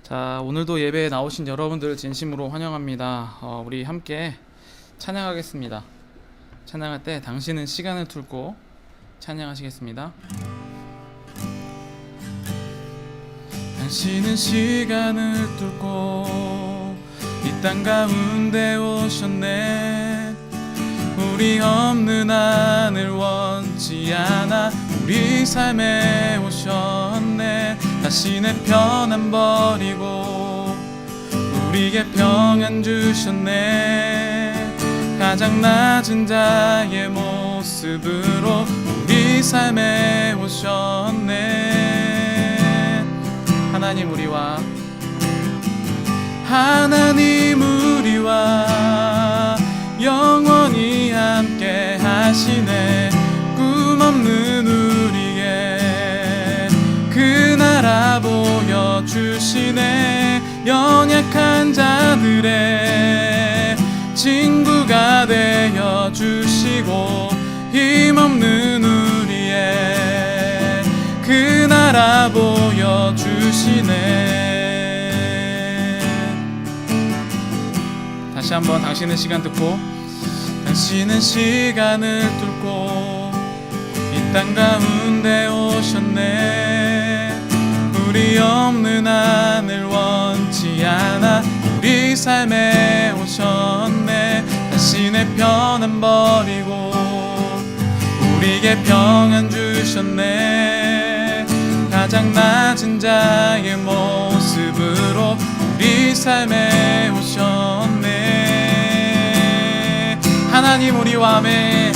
자, 오늘도 예배에 나오신 여러분들 진심으로 환영합니다. 우리 함께 찬양하겠습니다. 찬양할 때 당신은 시간을 뚫고 찬양하시겠습니다. 당신은 시간을 뚫고 이 땅 가운데 오셨네. 우리 없는 하늘 원치 않아 우리 삶에 오셨네. 다시 내 편안 버리고 우리에게 평안 주셨네. 가장 낮은 자의 모습으로 우리 삶에 오셨네. 하나님 우리와 영원히 함께 하시네. 꿈없는 우리에게 그 나라 보여주시네. 연약한 자들의 친구가 되어주시고 힘없는 우리의 그 나라 보여주시네. 다시 한번 당신은 시간 뚫고 당신은 시간을 뚫고 이 땅 가운데 오셨네. 우리 없는 하늘 원치 않아 우리 삶에 오셨네. 다시 내 편안 버리고 우리에게 평안 주셨네. 가장 낮은 자의 모습으로 우리 삶에 오셨네. 하나님 우리와 함께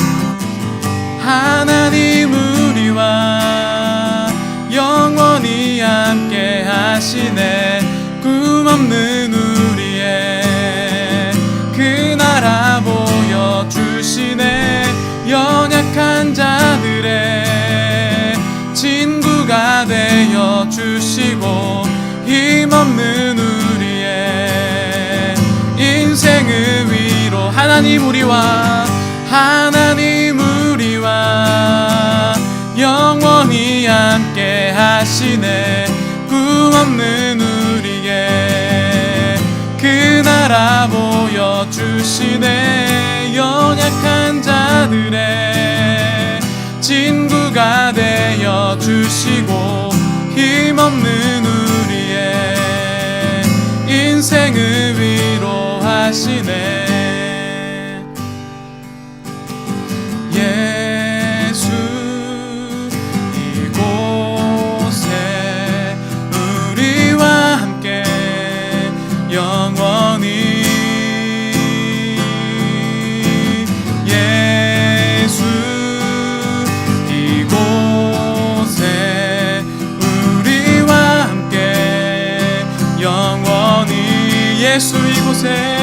하나님 우리와 영원히 함께 하시네. 꿈없는 우리의 그 나라 보여주시네. 연약한 자들의 친구가 되어주시고 힘없는 우리의 인생을 위로 하나님 우리와 영원히 함께 하시네. 꿈없는 우리에게 그 나라 보여주시네. 연약한 자들의 친구가 되어주시고 힘없는 우리의 인생을 위로하시네. 예수 이곳에 우리와 함께 영원히 예수 이곳에 우리와 함께 영원히 예수 이곳에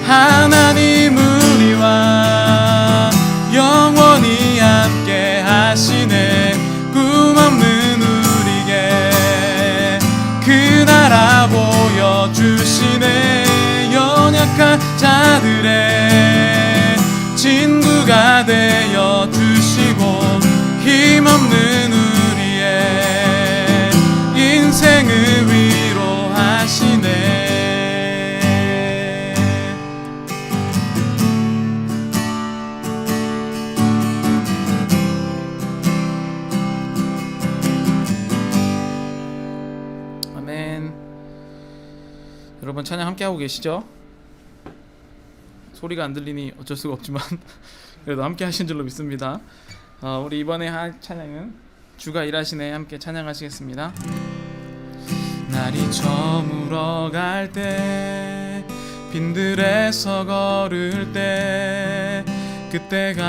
하나님 우리와 영원히 함께 하시네. 꿈없는 우리에게 그 나라 보여주시네. 연약한 자들의 친구가 되어주시고 힘없는 우리의 인생을 위로하시네. 여러분 찬양 함께 하고 계시죠? 소리가 안 들리니 어쩔 수가 없지만 그래도 함께 하신 줄로 믿습니다. 우리 이번에 할 찬양은 주가 일하시네 함께 찬양하시겠습니다. 날이 저물어 갈 때 빈들에서 걸을 때 그때가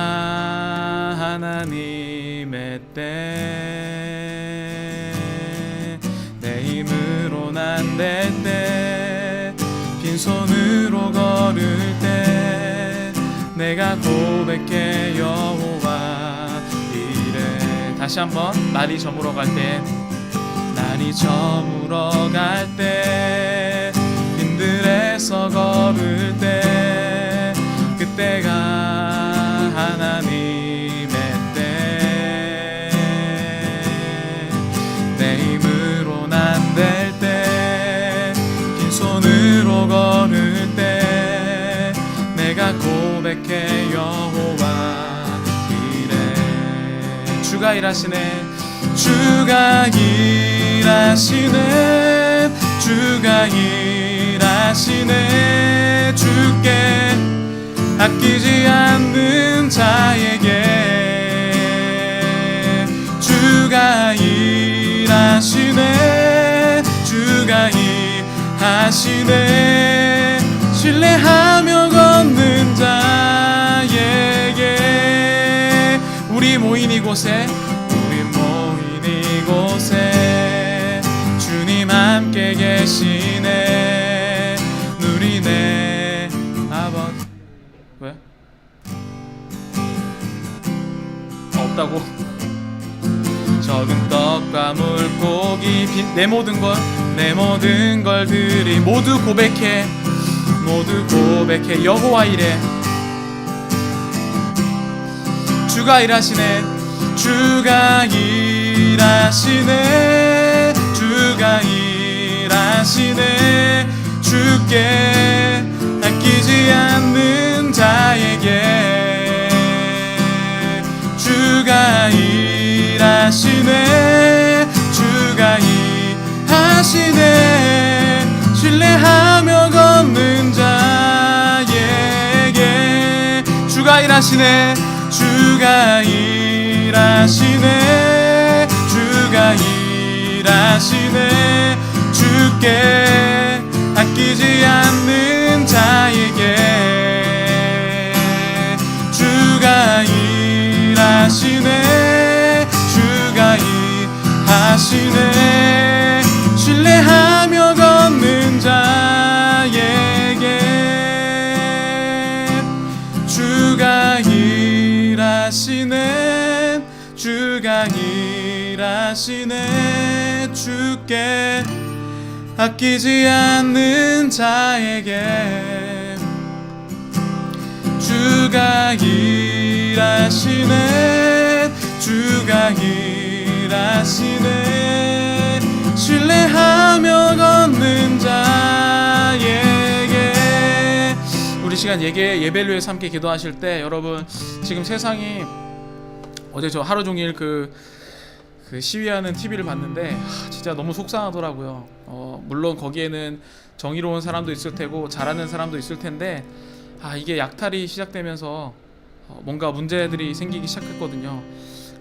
하나님의 때 내 힘으로 난 될 때 빈손으로 걸을 때 내가 고백해 여호와 이래. 다시 한번 날이 저물어 갈 때 날이 저물어 갈 때 주가 일하시네 주가 일하시네 주가 일하시네 주께 아끼지 않는 자에게 주가 일하시네 주가 일하시네 신뢰하며 걷는 자에게 우리 모인 이곳에 주님 함께 계시네 누리네 아버지 왜? 없다고? 적은 떡과 물고기 내 모든 걸 드리 모두 고백해 여호와 이래 주가 일하시네 주가 일하시네 주가 일하시네 주께 아끼지 않는 자에게 주가 일하시네 주가 일하시네 신뢰하며 걷는 자에게 주가 일하시네 주가 일하시네 주가 일하시네 주께 아끼지 않는 자에게 주가 일하시네 주가 일하시네 신뢰하며 걷는 자에게 주가 일하시네 주가 일하시네 주께 아끼지 않는 자에게 주가 일하시네 주가 일하시네 신뢰하며 걷는 자에게 우리 시간 예배를 위해서 함께 기도하실 때 여러분 지금 세상이 어제 저 하루 종일 그 시위하는 TV를 봤는데 진짜 너무 속상하더라고요. 물론 거기에는 정의로운 사람도 있을 테고 잘하는 사람도 있을 텐데 이게 약탈이 시작되면서 뭔가 문제들이 생기기 시작했거든요.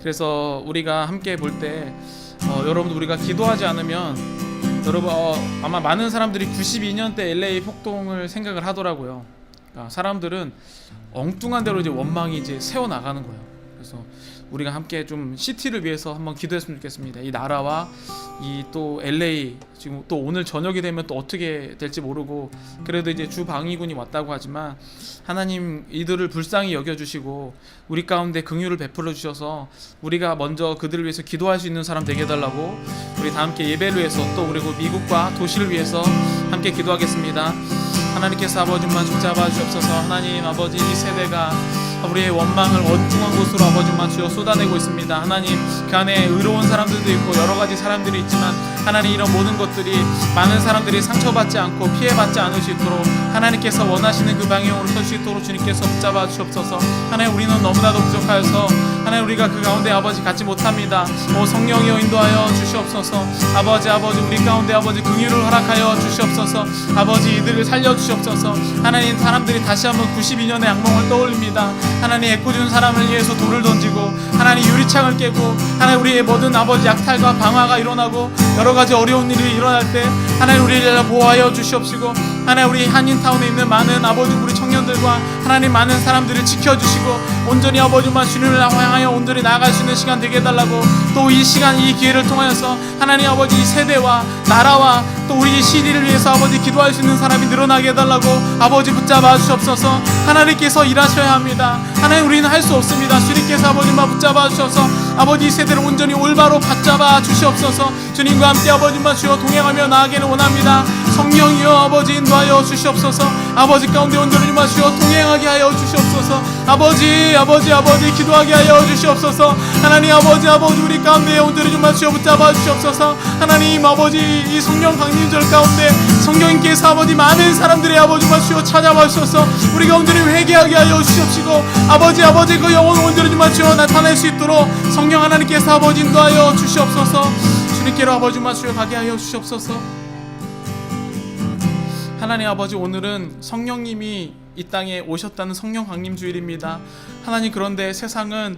그래서 우리가 함께 볼 때 여러분 우리가 기도하지 않으면 여러분 아마 많은 사람들이 92년 때 LA 폭동을 생각을 하더라고요. 그러니까 사람들은 엉뚱한 대로 이제 원망이 이제 세워 나가는 거예요. 그래서 우리가 함께 좀 시티를 위해서 한번 기도했으면 좋겠습니다. 이 나라와 이 또 LA 지금 또 오늘 저녁이 되면 또 어떻게 될지 모르고 그래도 이제 주 방위군이 왔다고 하지만 하나님 이들을 불쌍히 여겨주시고 우리 가운데 긍휼을 베풀어 주셔서 우리가 먼저 그들을 위해서 기도할 수 있는 사람 되게 해달라고 우리 다 함께 예배를 위해서 또 그리고 미국과 도시를 위해서 함께 기도하겠습니다. 하나님께서 아버지만 붙잡아 주옵소서. 하나님 아버지 이 세대가 우리의 원망을 엉뚱한 곳으로 아버지만 주여 쏟아내고 있습니다. 하나님 그 안에 의로운 사람들도 있고 여러 가지 사람들이 있지만 하나님 이런 모든 것들이 많은 사람들이 상처받지 않고 피해받지 않을 수 있도록 하나님께서 원하시는 그 방향으로 설 수 있도록 주님께서 붙잡아 주옵소서. 하나님 우리는 너무나도 부족하여서 하나님 우리가 그 가운데 아버지 갖지 못합니다. 성령이여 인도하여 주시옵소서. 아버지 우리 가운데 아버지 긍휼을 허락하여 주시옵소서. 아버지 이들을 살려주시옵소서. 하나님 사람들이 다시 한번 92년의 악몽을 떠올립니다. 하나님 애꿎은 사람을 위해서 돌을 던지고 하나님 유리창을 깨고 하나님 우리의 모든 아버지 약탈과 방화가 일어나고 여러 가지 어려운 일이 일어날 때 하나님 우리를 보호하여 주시옵시고 하나님 우리 한인타운에 있는 많은 아버지 우리 청년들과 하나님 많은 사람들을 지켜주시고 온전히 아버지만 주님을 향하여 온전히 나아갈 수 있는 시간 되게 해달라고 또 이 시간 이 기회를 통하여서 하나님 아버지 이 세대와 나라와 또 우리 시리를 위해서 아버지 기도할 수 있는 사람이 늘어나게 해달라고 아버지 붙잡아 주옵소서. 하나님께서 일하셔야 합니다. 하나님 우리는 할 수 없습니다. 주님께서 아버지만 붙잡아 주셔서 아버지 이 세대를 온전히 올바로 붙잡아 주시옵소서. 주님과 함께 아버지만 주여 동행하며 나아가기를 원합니다. 성령이여 아버지 인도하여 주시옵소서. 아버지 가운데 온전히 좀 하시어 동행하게 하여 주시옵소서. 아버지 기도하게 하여 주시옵소서. 하나님 아버지 우리 가운데 온전히 좀 하시어 붙잡아 주시옵소서. 하나님 아버지 이 성령 강림절 가운데 성령님께서 아버지 많은 사람들의 아버지 마시오 찾아와 주셔서 우리가 온전히 회개하게 하여 주시옵시고 아버지 그 영혼 온전히 좀 마시오 나타낼 수 있도록 성령 하나님께서 아버지 인도하여 주시옵소서. 주님께로 아버지 마시오 가게 하여 주시옵소서. 하나님 아버지 오늘은 성령님이 이 땅에 오셨다는 성령 강림 주일입니다. 하나님 그런데 세상은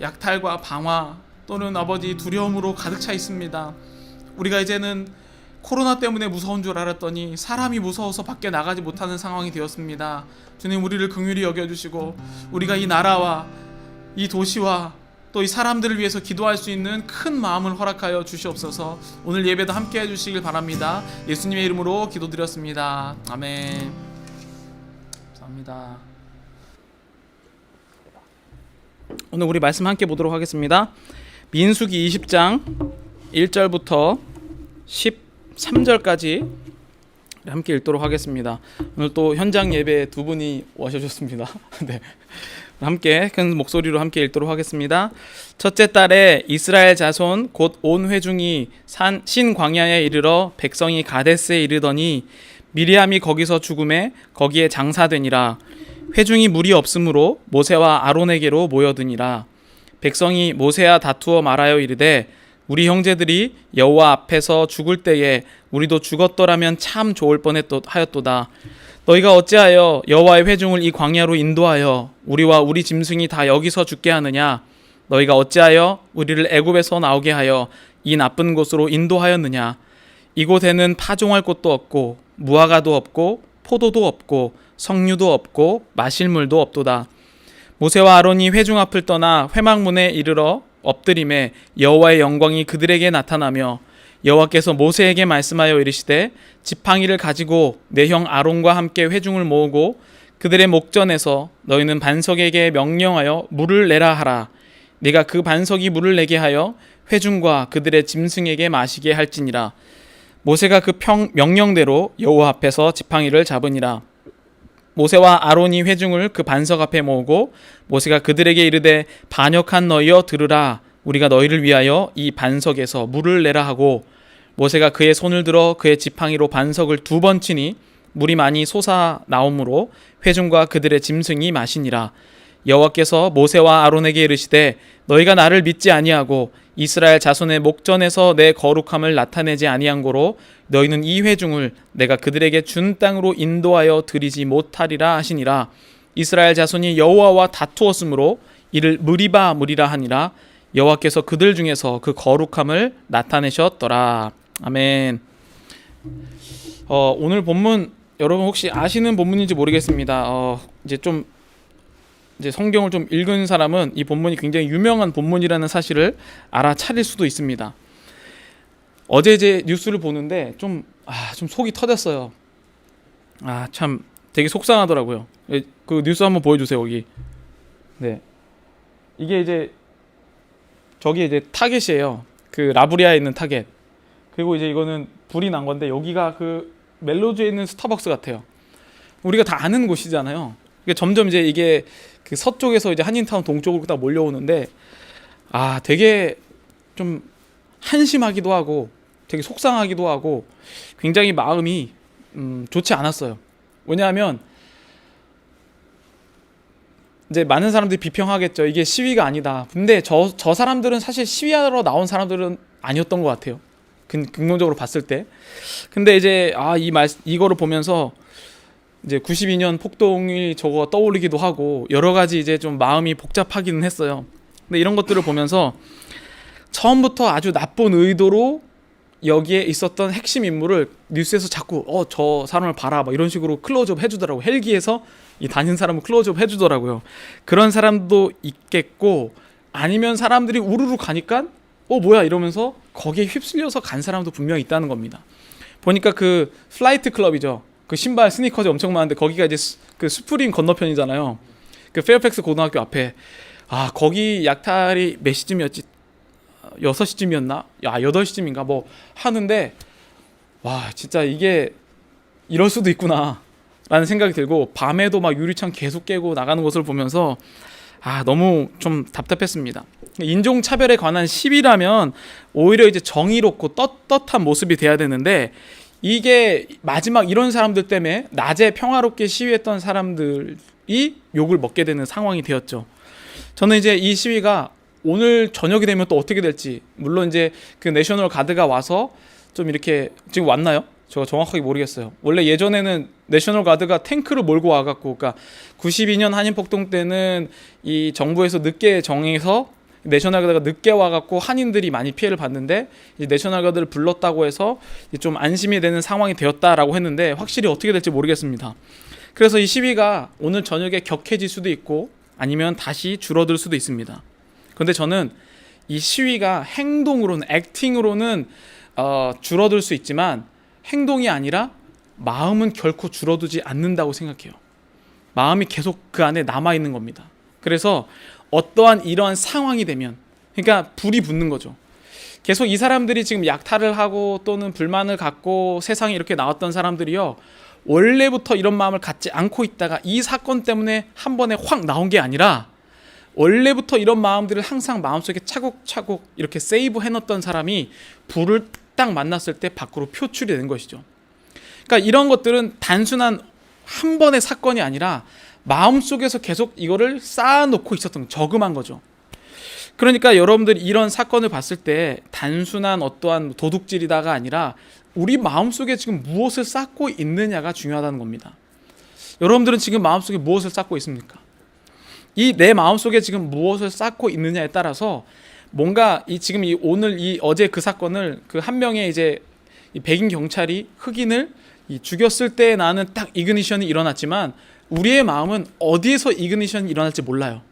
약탈과 방화 또는 아버지 두려움으로 가득 차 있습니다. 우리가 이제는 코로나 때문에 무서운 줄 알았더니 사람이 무서워서 밖에 나가지 못하는 상황이 되었습니다. 주님 우리를 긍휼히 여겨주시고 우리가 이 나라와 이 도시와 또 이 사람들을 위해서 기도할 수 있는 큰 마음을 허락하여 주시옵소서. 오늘 예배도 함께 해주시길 바랍니다. 예수님의 이름으로 기도드렸습니다. 아멘. 감사합니다. 오늘 우리 말씀 함께 보도록 하겠습니다. 민수기 20장 1절부터 13절까지 함께 읽도록 하겠습니다. 오늘 또 현장 예배 두 분이 오셔주셨습니다. 네. 함께 큰 목소리로 함께 읽도록 하겠습니다. 첫째 달에 이스라엘 자손 곧 온 회중이 신 광야에 이르러 백성이 가데스에 이르더니 미리암이 거기서 죽음에 거기에 장사되니라. 회중이 물이 없으므로 모세와 아론에게로 모여드니라. 백성이 모세와 다투어 말하여 이르되 우리 형제들이 여호와 앞에서 죽을 때에 우리도 죽었더라면 참 좋을 뻔하였도다. 너희가 어찌하여 여호와의 회중을 이 광야로 인도하여 우리와 우리 짐승이 다 여기서 죽게 하느냐? 너희가 어찌하여 우리를 애굽에서 나오게 하여 이 나쁜 곳으로 인도하였느냐? 이곳에는 파종할 곳도 없고 무화과도 없고 포도도 없고 석류도 없고 마실 물도 없도다. 모세와 아론이 회중 앞을 떠나 회막문에 이르러 엎드림에 여호와의 영광이 그들에게 나타나며 여호와께서 모세에게 말씀하여 이르시되 지팡이를 가지고 내 형 아론과 함께 회중을 모으고 그들의 목전에서 너희는 반석에게 명령하여 물을 내라 하라. 네가 그 반석이 물을 내게 하여 회중과 그들의 짐승에게 마시게 할지니라. 모세가 그 명령대로 여호와 앞에서 지팡이를 잡으니라. 모세와 아론이 회중을 그 반석 앞에 모으고 모세가 그들에게 이르되 반역한 너희여 들으라. 우리가 너희를 위하여 이 반석에서 물을 내라 하고 모세가 그의 손을 들어 그의 지팡이로 반석을 2번 치니 물이 많이 솟아 나오므로 회중과 그들의 짐승이 마시니라. 여호와께서 모세와 아론에게 이르시되 너희가 나를 믿지 아니하고 이스라엘 자손의 목전에서 내 거룩함을 나타내지 아니한 고로 너희는 이 회중을 내가 그들에게 준 땅으로 인도하여 드리지 못하리라 하시니라. 이스라엘 자손이 여호와와 다투었으므로 이를 무리바 무리라 하니라. 여호와께서 그들 중에서 그 거룩함을 나타내셨더라. 아멘. 오늘 본문 여러분 혹시 아시는 본문인지 모르겠습니다. 이제 성경을 좀 읽은 사람은 이 본문이 굉장히 유명한 본문이라는 사실을 알아차릴 수도 있습니다. 어제 이제 뉴스를 보는데 좀 속이 터졌어요. 참 되게 속상하더라고요. 그 뉴스 한번 보여주세요. 여기. 네. 이게 이제 저기 이제 타겟이에요. 그 라브리아에 있는 타겟. 그리고 이제 이거는 불이 난 건데 여기가 그 멜로즈에 있는 스타벅스 같아요. 우리가 다 아는 곳이잖아요. 점점 이제 이게 그 서쪽에서 이제 한인타운 동쪽으로 딱 몰려오는데 되게 좀 한심하기도 하고 되게 속상하기도 하고 굉장히 마음이 좋지 않았어요. 왜냐하면 이제 많은 사람들이 비평하겠죠. 이게 시위가 아니다. 근데 저 사람들은 사실 시위하러 나온 사람들은 아니었던 것 같아요. 긍정적으로 봤을 때. 근데 이제 이거를 보면서 이제 92년 폭동이 저거 떠오르기도 하고 여러 가지 이제 좀 마음이 복잡하기는 했어요. 근데 이런 것들을 보면서 처음부터 아주 나쁜 의도로 여기에 있었던 핵심 인물을 뉴스에서 자꾸 저 사람을 봐라 막 이런 식으로 클로즈업 해주더라고요. 헬기에서 이 다닌 사람을 클로즈업 해주더라고요. 그런 사람도 있겠고 아니면 사람들이 우르르 가니까 뭐야 이러면서 거기에 휩쓸려서 간 사람도 분명히 있다는 겁니다. 보니까 그 플라이트 클럽이죠. 그 신발 스니커즈 엄청 많은데 거기가 이제 그 스프림 건너편이잖아요. 그 페어팩스 고등학교 앞에 거기 약탈이 몇 시쯤이었지? 6시쯤이었나? 8시쯤인가 뭐 하는데 와 진짜 이게 이럴 수도 있구나 라는 생각이 들고, 밤에도 막 유리창 계속 깨고 나가는 것을 보면서 너무 좀 답답했습니다. 인종차별에 관한 시위라면 오히려 이제 정의롭고 떳떳한 모습이 돼야 되는데, 이게 마지막 이런 사람들 때문에 낮에 평화롭게 시위했던 사람들이 욕을 먹게 되는 상황이 되었죠. 저는 이제 이 시위가 오늘 저녁이 되면 또 어떻게 될지, 물론 이제 그 내셔널 가드가 와서 좀 이렇게, 지금 왔나요? 제가 정확하게 모르겠어요. 원래 예전에는 내셔널 가드가 탱크를 몰고 와갖고, 그러니까 92년 한인폭동 때는 이 정부에서 늦게 정해서 내셔널 가드가 늦게 와갖고 한인들이 많이 피해를 봤는데, 이제 내셔널 가드를 불렀다고 해서 좀 안심이 되는 상황이 되었다라고 했는데, 확실히 어떻게 될지 모르겠습니다. 그래서 이 시위가 오늘 저녁에 격해질 수도 있고 아니면 다시 줄어들 수도 있습니다. 그런데 저는 이 시위가 행동으로는, 액팅으로는 줄어들 수 있지만 행동이 아니라 마음은 결코 줄어들지 않는다고 생각해요. 마음이 계속 그 안에 남아있는 겁니다. 그래서 어떠한 이러한 상황이 되면, 그러니까 불이 붙는 거죠. 계속 이 사람들이 지금 약탈을 하고 또는 불만을 갖고 세상에 이렇게 나왔던 사람들이요, 원래부터 이런 마음을 갖지 않고 있다가 이 사건 때문에 한 번에 확 나온 게 아니라 원래부터 이런 마음들을 항상 마음속에 차곡차곡 이렇게 세이브 해놨던 사람이 불을 딱 만났을 때 밖으로 표출이 된 것이죠. 그러니까 이런 것들은 단순한 한 번의 사건이 아니라 마음속에서 계속 이거를 쌓아놓고 있었던, 저금한 거죠. 그러니까 여러분들이 이런 사건을 봤을 때 단순한 어떠한 도둑질이다가 아니라 우리 마음속에 지금 무엇을 쌓고 있느냐가 중요하다는 겁니다. 여러분들은 지금 마음속에 무엇을 쌓고 있습니까? 이 내 마음속에 지금 무엇을 쌓고 있느냐에 따라서 뭔가 지금 오늘 어제 그 사건을 그 한 명의 이제 이 백인 경찰이 흑인을 죽였을 때 나는 딱 이그니션이 일어났지만, 우리의 마음은 어디에서 이그니션이 일어날지 몰라요.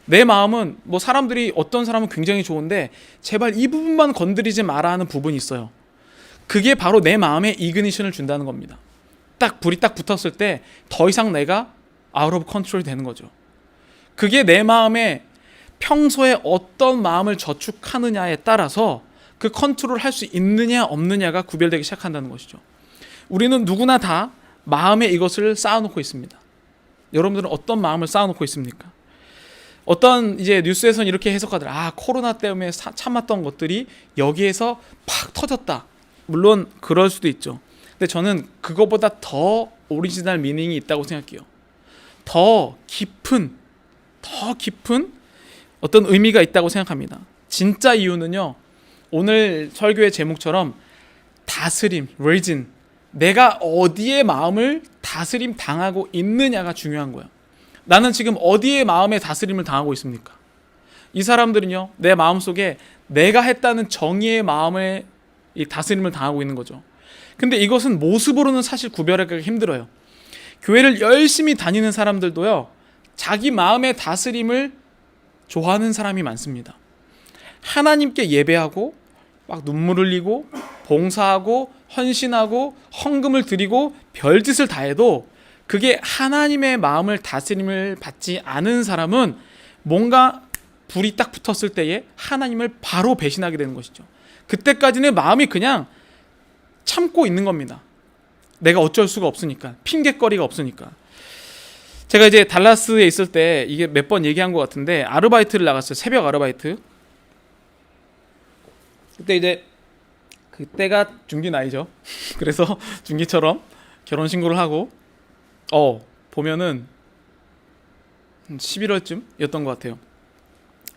내 마음은 뭐 사람들이, 어떤 사람은 굉장히 좋은데 제발 이 부분만 건드리지 마라 하는 부분이 있어요. 그게 바로 내 마음에 이그니션을 준다는 겁니다. 딱 불이 딱 붙었을 때 더 이상 내가 아웃 오브 컨트롤이 되는 거죠. 그게 내 마음에 평소에 어떤 마음을 저축하느냐에 따라서 그 컨트롤 할 수 있느냐 없느냐가 구별되기 시작한다는 것이죠. 우리는 누구나 다 마음에 이것을 쌓아놓고 있습니다. 여러분들은 어떤 마음을 쌓아놓고 있습니까? 어떤 이제 뉴스에서는 이렇게 해석하더라. 코로나 때문에 참았던 것들이 여기에서 팍 터졌다. 물론 그럴 수도 있죠. 근데 저는 그거보다 더 오리지널 미닝이 있다고 생각해요. 더 깊은 어떤 의미가 있다고 생각합니다. 진짜 이유는요, 오늘 설교의 제목처럼 다스림, 레진, 내가 어디에 마음을 다스림 당하고 있느냐가 중요한 거야. 나는 지금 어디에 마음의 다스림을 당하고 있습니까? 이 사람들은요, 내 마음속에 내가 했다는 정의의 마음에 이 다스림을 당하고 있는 거죠. 근데 이것은 모습으로는 사실 구별하기가 힘들어요. 교회를 열심히 다니는 사람들도요, 자기 마음의 다스림을 좋아하는 사람이 많습니다. 하나님께 예배하고 막 눈물 흘리고 봉사하고 헌신하고 헌금을 드리고 별짓을 다 해도 그게 하나님의 마음을 다스림을 받지 않은 사람은 뭔가 불이 딱 붙었을 때에 하나님을 바로 배신하게 되는 것이죠. 그때까지는 마음이 그냥 참고 있는 겁니다. 내가 어쩔 수가 없으니까, 핑계거리가 없으니까. 제가 이제 달라스에 있을 때 이게 몇 번 얘기한 것 같은데, 아르바이트를 나갔어요. 새벽 아르바이트. 그때 이제 그때가 중기 나이죠. 그래서 중기처럼 결혼신고를 하고 보면은 11월쯤이었던 것 같아요.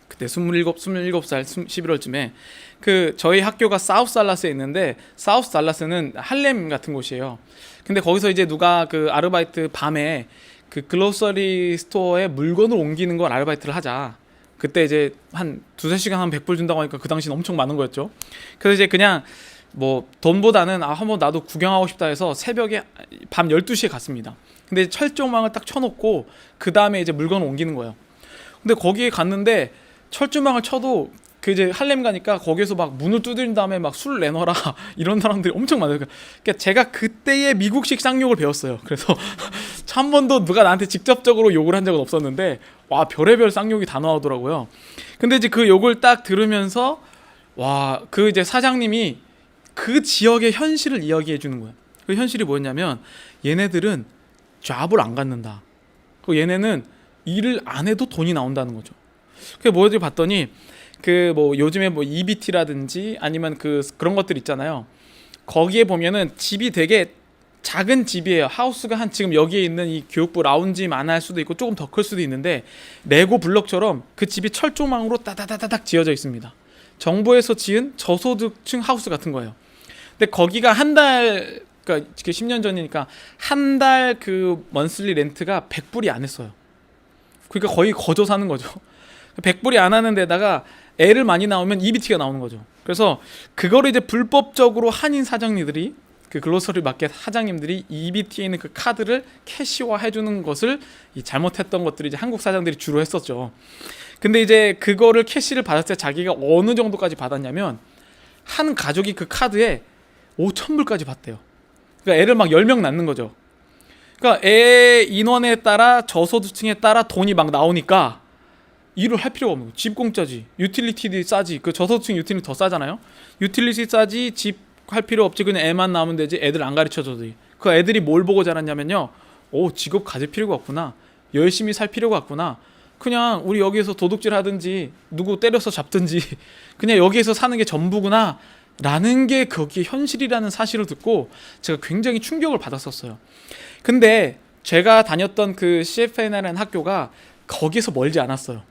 그때 27살 11월쯤에 저희 학교가 사우스 달라스에 있는데, 사우스 달라스는 할렘 같은 곳이에요. 근데 거기서 이제 누가 그 아르바이트 밤에 그 글로서리 스토어에 물건을 옮기는 걸 아르바이트를 하자. 그때 이제 한 2-3시간 하면 100불 준다고 하니까 그 당시는 엄청 많은 거였죠. 그래서 이제 그냥 뭐 돈보다는 한번 나도 구경하고 싶다 해서 새벽에 밤 12시에 갔습니다. 근데 철조망을 딱 쳐놓고 그 다음에 이제 물건을 옮기는 거예요. 근데 거기에 갔는데 철조망을 쳐도 그 이제 할렘 가니까 거기에서 막 문을 두드린 다음에 막 술 내놔라 이런 사람들이 엄청 많아요. 그러니까 제가 그때의 미국식 쌍욕을 배웠어요. 그래서 한 번도 누가 나한테 직접적으로 욕을 한 적은 없었는데, 와, 별의별 쌍욕이 다 나오더라고요. 근데 이제 그 욕을 딱 들으면서 와, 그 이제 사장님이 그 지역의 현실을 이야기해 주는 거예요. 그 현실이 뭐였냐면 얘네들은 잡을 안 갖는다. 그 얘네는 일을 안 해도 돈이 나온다는 거죠. 그게 뭐지 봤더니 그 뭐 요즘에 뭐 EBT라든지 아니면 그런 것들 있잖아요. 거기에 보면은 집이 되게 작은 집이에요. 하우스가 한 지금 여기에 있는 이 교육부 라운지만 할 수도 있고 조금 더 클 수도 있는데 레고 블럭처럼 그 집이 철조망으로 따다다다닥 지어져 있습니다. 정부에서 지은 저소득층 하우스 같은 거예요. 근데 거기가 한 달, 그러니까 10년 전이니까 한 달 그 먼슬리 렌트가 100불이 안 했어요. 그러니까 거의 거저 사는 거죠. 100불이 안 하는 데다가 애를 많이 낳으면 EBT가 나오는 거죠. 그래서 그거를 이제 불법적으로 한인 사장님들이 그 글로서리 마켓 사장님들이 EBT에 있는 그 카드를 캐시화 해주는 것을 잘못했던 것들이 이제 한국 사장들이 주로 했었죠. 근데 이제 그거를 캐시를 받았을 때 자기가 어느 정도까지 받았냐면 한 가족이 그 카드에 5,000불까지 받대요. 그러니까 애를 막 10명 낳는 거죠. 그러니까 애 인원에 따라 저소득층에 따라 돈이 막 나오니까 일을 할 필요가 없는 거예요. 집 공짜지, 유틸리티도 싸지. 그 저소득층 유틸리티 더 싸잖아요. 유틸리티 싸지, 집 할 필요 없지. 그냥 애만 낳으면 되지. 애들 안 가르쳐줘도 돼. 그 애들이 뭘 보고 자랐냐면요, 오, 직업 가질 필요가 없구나, 열심히 살 필요가 없구나, 그냥 우리 여기에서 도둑질 하든지 누구 때려서 잡든지 그냥 여기에서 사는 게 전부구나 라는 게 거기에 현실이라는 사실을 듣고 제가 굉장히 충격을 받았었어요. 근데 제가 다녔던 그 CFN이라는 학교가 거기서 멀지 않았어요.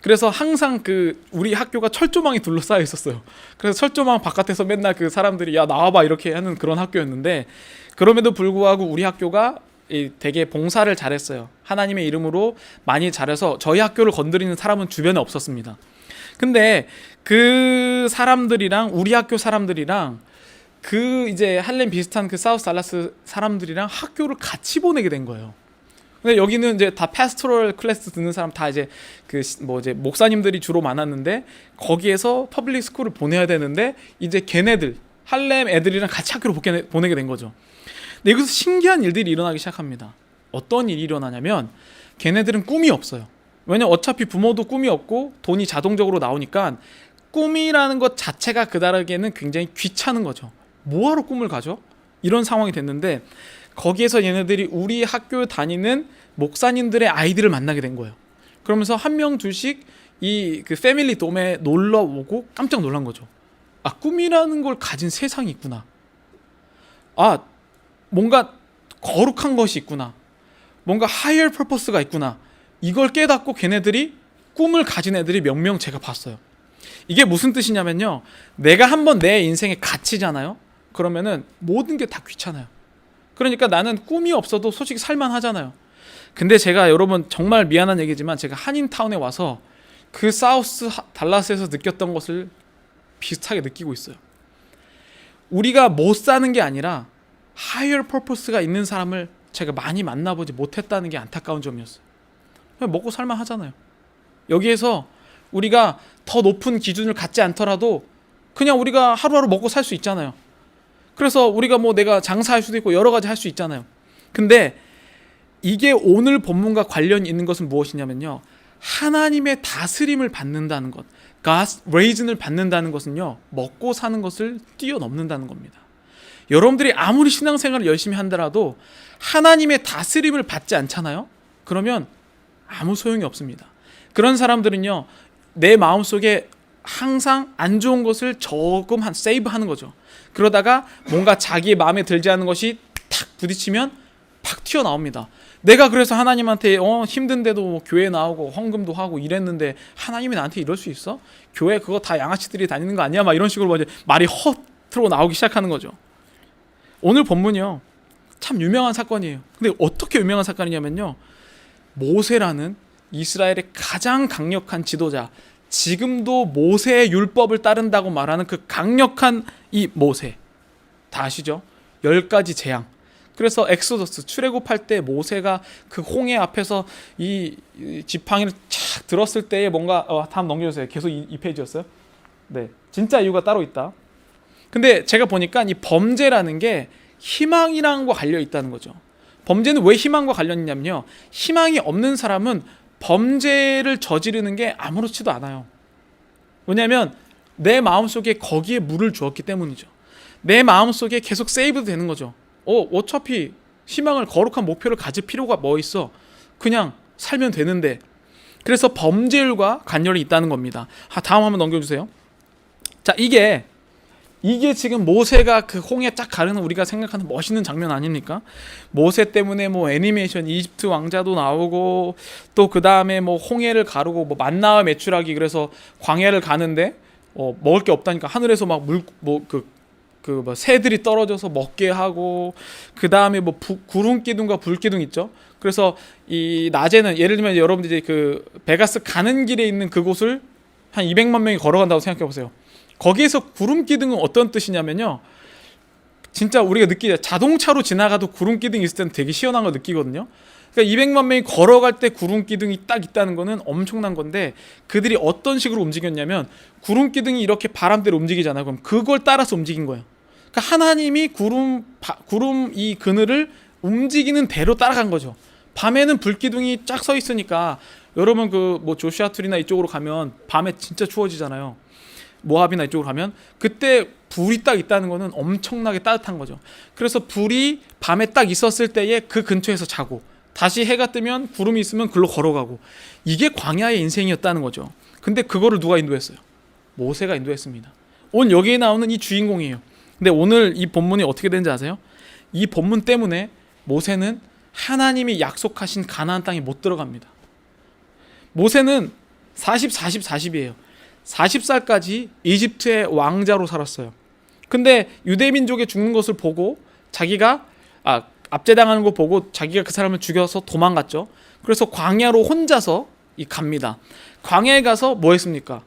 그래서 항상 그 우리 학교가 철조망이 둘러싸여 있었어요. 그래서 철조망 바깥에서 맨날 그 사람들이 야 나와봐 이렇게 하는 그런 학교였는데, 그럼에도 불구하고 우리 학교가 되게 봉사를 잘했어요. 하나님의 이름으로 많이 잘해서 저희 학교를 건드리는 사람은 주변에 없었습니다. 근데 그 사람들이랑 우리 학교 사람들이랑 그 이제 할렘 비슷한 그 사우스 달라스 사람들이랑 학교를 같이 보내게 된 거예요. 근데 여기는 이제 다 패스토럴 클래스 듣는 사람 다 이제 그 뭐 이제 목사님들이 주로 많았는데 거기에서 퍼블릭 스쿨을 보내야 되는데 이제 걔네들 할렘 애들이랑 같이 학교를 보내게 된 거죠. 근데 여기서 신기한 일들이 일어나기 시작합니다. 어떤 일이 일어나냐면 걔네들은 꿈이 없어요. 왜냐면 어차피 부모도 꿈이 없고 돈이 자동적으로 나오니까 꿈이라는 것 자체가 그들에게는 굉장히 귀찮은 거죠. 뭐하러 꿈을 가져? 이런 상황이 됐는데 거기에서 얘네들이 우리 학교 다니는 목사님들의 아이들을 만나게 된 거예요. 그러면서 한 명 둘씩 이 그 패밀리 돔에 놀러 오고 깜짝 놀란 거죠. 아, 꿈이라는 걸 가진 세상이 있구나. 아, 뭔가 거룩한 것이 있구나. 뭔가 higher purpose가 있구나. 이걸 깨닫고 걔네들이 꿈을 가진 애들이 몇 명 제가 봤어요. 이게 무슨 뜻이냐면요, 내가 한번 내 인생에 갇히잖아요. 그러면은 모든 게 다 귀찮아요. 그러니까 나는 꿈이 없어도 솔직히 살만하잖아요. 근데 제가 여러분 정말 미안한 얘기지만 제가 한인타운에 와서 그 사우스 달라스에서 느꼈던 것을 비슷하게 느끼고 있어요. 우리가 못 사는 게 아니라 higher purpose가 있는 사람을 제가 많이 만나보지 못했다는 게 안타까운 점이었어요. 그냥 먹고 살만 하잖아요. 여기에서 우리가 더 높은 기준을 갖지 않더라도 그냥 우리가 하루하루 먹고 살 수 있잖아요. 그래서 우리가 뭐 내가 장사할 수도 있고 여러 가지 할 수 있잖아요. 근데 이게 오늘 본문과 관련이 있는 것은 무엇이냐면요, 하나님의 다스림을 받는다는 것, God's reign을 받는다는 것은요, 먹고 사는 것을 뛰어넘는다는 겁니다. 여러분들이 아무리 신앙생활을 열심히 한다라도 하나님의 다스림을 받지 않잖아요. 그러면 아무 소용이 없습니다. 그런 사람들은요, 내 마음속에 항상 안 좋은 것을 조금 세이브하는 거죠. 그러다가 뭔가 자기의 마음에 들지 않은 것이 탁 부딪히면 팍 튀어나옵니다. 내가 그래서 하나님한테 힘든데도 뭐 교회 나오고 헌금도 하고 이랬는데 하나님이 나한테 이럴 수 있어? 교회 그거 다 양아치들이 다니는 거 아니야? 막 이런 식으로 말이 헛으로 나오기 시작하는 거죠. 오늘 본문이요, 참 유명한 사건이에요. 근데 어떻게 유명한 사건이냐면요, 모세라는 이스라엘의 가장 강력한 지도자, 지금도 모세의 율법을 따른다고 말하는 그 강력한 이 모세, 다 아시죠? 10가지 재앙. 그래서 엑소더스 출애굽할 때 모세가 그 홍해 앞에서 이 지팡이를 착 들었을 때에 뭔가 다음 넘겨주세요. 계속 이 페이지였어요. 네, 진짜 이유가 따로 있다. 근데 제가 보니까 이 범죄라는 게 희망이랑과 관련 있다는 거죠. 범죄는 왜 희망과 관련이 있냐면요, 희망이 없는 사람은 범죄를 저지르는 게 아무렇지도 않아요. 왜냐하면 내 마음속에 거기에 물을 주었기 때문이죠. 내 마음속에 계속 세이브도 되는 거죠. 어차피 희망을, 거룩한 목표를 가질 필요가 뭐 있어? 그냥 살면 되는데. 그래서 범죄율과 관련이 있다는 겁니다. 다음 한번 넘겨주세요. 자, 이게 지금 모세가 그 홍해 쫙 가르는 우리가 생각하는 멋있는 장면 아닙니까? 모세 때문에 뭐 애니메이션 이집트 왕자도 나오고, 또 그 다음에 뭐 홍해를 가르고 뭐 만나와 메추라기, 그래서 광야를 가는데 먹을 게 없다니까 하늘에서 막 뭐 새들이 떨어져서 먹게 하고, 그 다음에 뭐 구름 기둥과 불 기둥 있죠. 그래서 이 낮에는 예를 들면 여러분들이 그 베가스 가는 길에 있는 그곳을 한 200만 명이 걸어간다고 생각해 보세요. 거기에서 구름 기둥은 어떤 뜻이냐면요, 진짜 우리가 느끼죠. 자동차로 지나가도 구름 기둥이 있을 때는 되게 시원한 거 느끼거든요. 그러니까 200만 명이 걸어갈 때 구름 기둥이 딱 있다는 거는 엄청난 건데, 그들이 어떤 식으로 움직였냐면 구름 기둥이 이렇게 바람대로 움직이잖아요. 그럼 그걸 따라서 움직인 거예요. 그러니까 하나님이 구름 이 그늘을 움직이는 대로 따라간 거죠. 밤에는 불 기둥이 쫙 서 있으니까, 여러분 그 뭐 조슈아 트리나 이쪽으로 가면 밤에 진짜 추워지잖아요. 모압이나 이쪽으로 가면 그때 불이 딱 있다는 거는 엄청나게 따뜻한 거죠. 그래서 불이 밤에 딱 있었을 때에 그 근처에서 자고, 다시 해가 뜨면 구름이 있으면 글로 걸어가고, 이게 광야의 인생이었다는 거죠. 근데 그거를 누가 인도했어요? 모세가 인도했습니다. 오늘 여기에 나오는 이 주인공이에요. 근데 오늘 이 본문이 어떻게 되는지 아세요? 이 본문 때문에 모세는 하나님이 약속하신 가나안 땅에 못 들어갑니다. 모세는 40이에요. 40살까지 이집트의 왕자로 살았어요. 근데 유대민족이 죽는 것을 보고, 자기가 압제당하는 거 보고 자기가 그 사람을 죽여서 도망갔죠. 그래서 광야로 혼자서 갑니다. 광야에 가서 뭐 했습니까?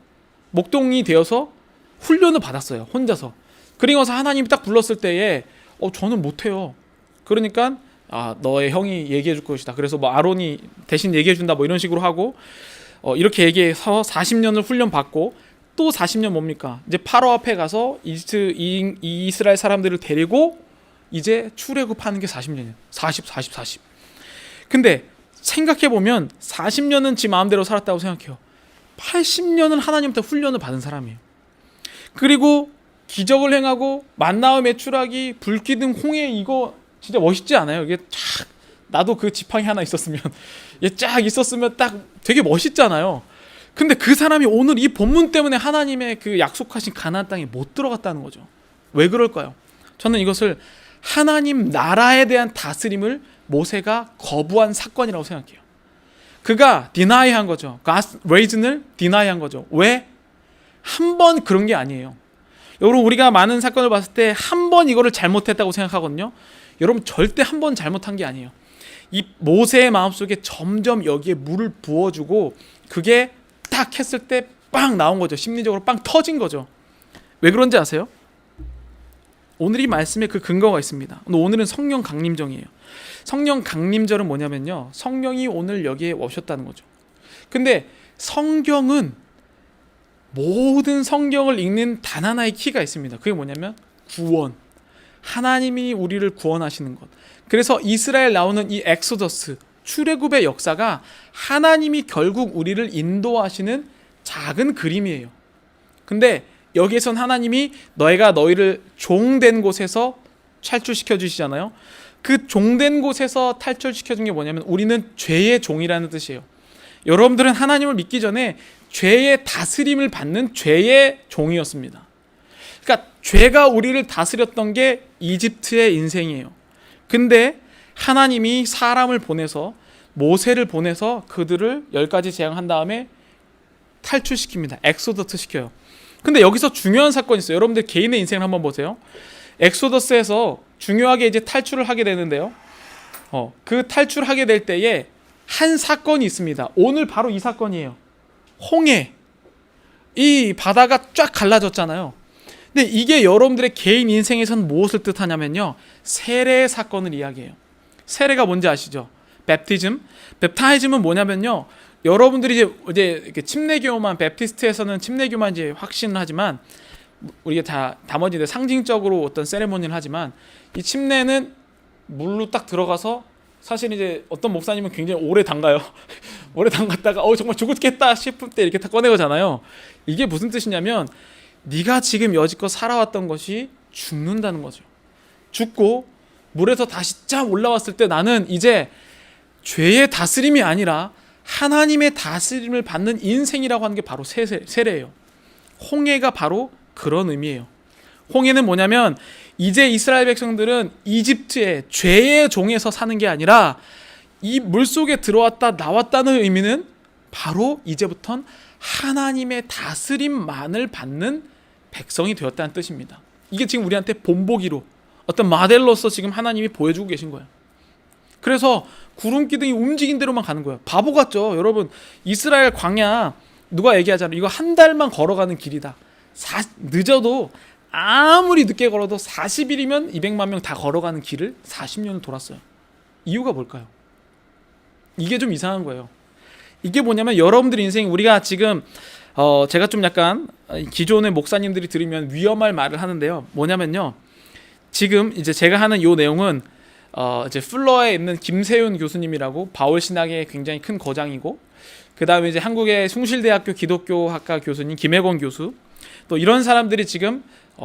목동이 되어서 훈련을 받았어요. 혼자서. 그리고서 하나님이 딱 불렀을 때에 저는 못해요. 그러니까 너의 형이 얘기해 줄 것이다. 그래서 뭐 아론이 대신 얘기해 준다, 뭐 이런 식으로 하고, 이렇게 얘기해서 40년을 훈련 받고, 또 40년 뭡니까? 이제 파로 앞에 가서 이스라엘 사람들을 데리고 이제 출애굽하는 게 40년이에요. 40. 근데 생각해 보면 40년은 지 마음대로 살았다고 생각해요. 80년은 하나님한테 훈련을 받은 사람이에요. 그리고 기적을 행하고 만나와 메추라기, 불기둥, 홍해, 이거 진짜 멋있지 않아요? 이게 쫙, 나도 그 지팡이 하나 있었으면, 얘 쫙 있었으면 딱 되게 멋있잖아요. 근데 그 사람이 오늘 이 본문 때문에 하나님의 그 약속하신 가나안 땅에 못 들어갔다는 거죠. 왜 그럴까요? 저는 이것을 하나님 나라에 대한 다스림을 모세가 거부한 사건이라고 생각해요. 그가 디나이한 거죠. God's reason을 디나이한 거죠. 왜? 한 번 그런 게 아니에요. 여러분, 우리가 많은 사건을 봤을 때 한 번 이거를 잘못했다고 생각하거든요. 여러분, 절대 한 번 잘못한 게 아니에요. 이 모세의 마음속에 점점 여기에 물을 부어주고, 그게 딱 했을 때 빵 나온 거죠. 심리적으로 빵 터진 거죠. 왜 그런지 아세요? 오늘 이 말씀에 그 근거가 있습니다. 오늘은 성령 강림절이에요. 성령 강림절은 뭐냐면요, 성령이 오늘 여기에 오셨다는 거죠. 근데 성경은, 모든 성경을 읽는 단 하나의 키가 있습니다. 그게 뭐냐면 구원. 하나님이 우리를 구원하시는 것. 그래서 이스라엘 나오는 이 엑소더스, 출애굽의 역사가 하나님이 결국 우리를 인도하시는 작은 그림이에요. 근데 여기에선 하나님이 너희가 너희를 종된 곳에서 탈출시켜 주시잖아요. 그 종된 곳에서 탈출시켜 준 게 뭐냐면, 우리는 죄의 종이라는 뜻이에요. 여러분들은 하나님을 믿기 전에 죄의 다스림을 받는 죄의 종이었습니다. 그러니까 죄가 우리를 다스렸던 게 이집트의 인생이에요. 근데 하나님이 사람을 보내서, 모세를 보내서 그들을 10가지 재앙한 다음에 탈출시킵니다. 엑소더스 시켜요. 근데 여기서 중요한 사건이 있어요. 여러분들 개인의 인생을 한번 보세요. 엑소더스에서 중요하게 이제 탈출을 하게 되는데요. 그 탈출하게 될 때에 한 사건이 있습니다. 오늘 바로 이 사건이에요. 홍해. 이 바다가 쫙 갈라졌잖아요. 근데 이게 여러분들의 개인 인생에서는 무엇을 뜻하냐면요, 세례의 사건을 이야기해요. 세례가 뭔지 아시죠? 웹타이즘은 뭐냐면요, 여러분들이 이제 침례교만, 베프티스트에서는 침례교만 이제 확신을 하지만, 우리가 다 나머지 상징적으로 어떤 세레모니를 하지만, 이 침례는 물로 딱 들어가서, 사실 이제 어떤 목사님은 굉장히 오래 담가요. 오래 담갔다가 정말 죽겠다 싶을 때 이렇게 다 꺼내거잖아요. 이게 무슨 뜻이냐면, 네가 지금 여지껏 살아왔던 것이 죽는다는 거죠. 죽고 물에서 다시 쫙 올라왔을 때 나는 이제 죄의 다스림이 아니라 하나님의 다스림을 받는 인생이라고 하는 게 바로 세례예요. 홍해가 바로 그런 의미예요. 홍해는 뭐냐면 이제 이스라엘 백성들은 이집트의 죄의 종에서 사는 게 아니라 이 물속에 들어왔다 나왔다는 의미는 바로 이제부턴 하나님의 다스림만을 받는 백성이 되었다는 뜻입니다. 이게 지금 우리한테 본보기로 어떤 모델로서 지금 하나님이 보여주고 계신 거예요. 그래서 구름 기둥이 움직인 대로만 가는 거예요. 바보 같죠? 여러분, 이스라엘 광야 누가 얘기하잖아요. 이거 한 달만 걸어가는 길이다. 늦어도 아무리 늦게 걸어도 40일이면 200만 명 다 걸어가는 길을 40년을 돌았어요. 이유가 뭘까요? 이게 좀 이상한 거예요. 이게 뭐냐면 여러분들 인생, 우리가 지금 제가 좀 약간 기존의 목사님들이 들으면 위험할 말을 하는데요. 뭐냐면요, 지금 이제 제가 하는 요 내용은 이제 플러에 있는 김세윤 교수님이라고 바울 신학의 굉장히 큰 거장이고, 그 다음에 이제 한국의 숭실대학교 기독교학과 교수님 김혜권 교수, 또 이런 사람들이 지금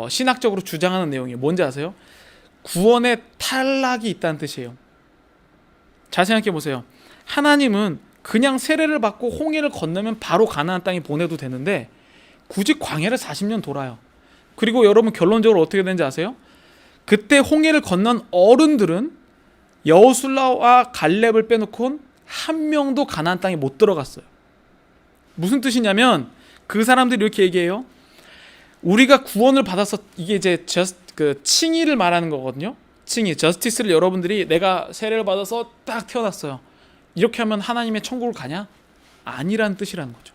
신학적으로 주장하는 내용이에요. 뭔지 아세요? 구원에 탈락이 있다는 뜻이에요. 잘 생각해 보세요. 하나님은 그냥 세례를 받고 홍해를 건너면 바로 가나안 땅에 보내도 되는데 굳이 광야를 40년 돌아요. 그리고 여러분 결론적으로 어떻게 되는지 아세요? 그때 홍해를 건넌 어른들은 여호수아와 갈렙을 빼놓고는 한 명도 가나안 땅에 못 들어갔어요. 무슨 뜻이냐면 그 사람들이 이렇게 얘기해요. 우리가 구원을 받아서, 이게 이제 그 칭의를 말하는 거거든요. 칭의, 저스티스를 여러분들이 내가 세례를 받아서 딱 태어났어요. 이렇게 하면 하나님의 천국을 가냐? 아니라는 뜻이라는 거죠.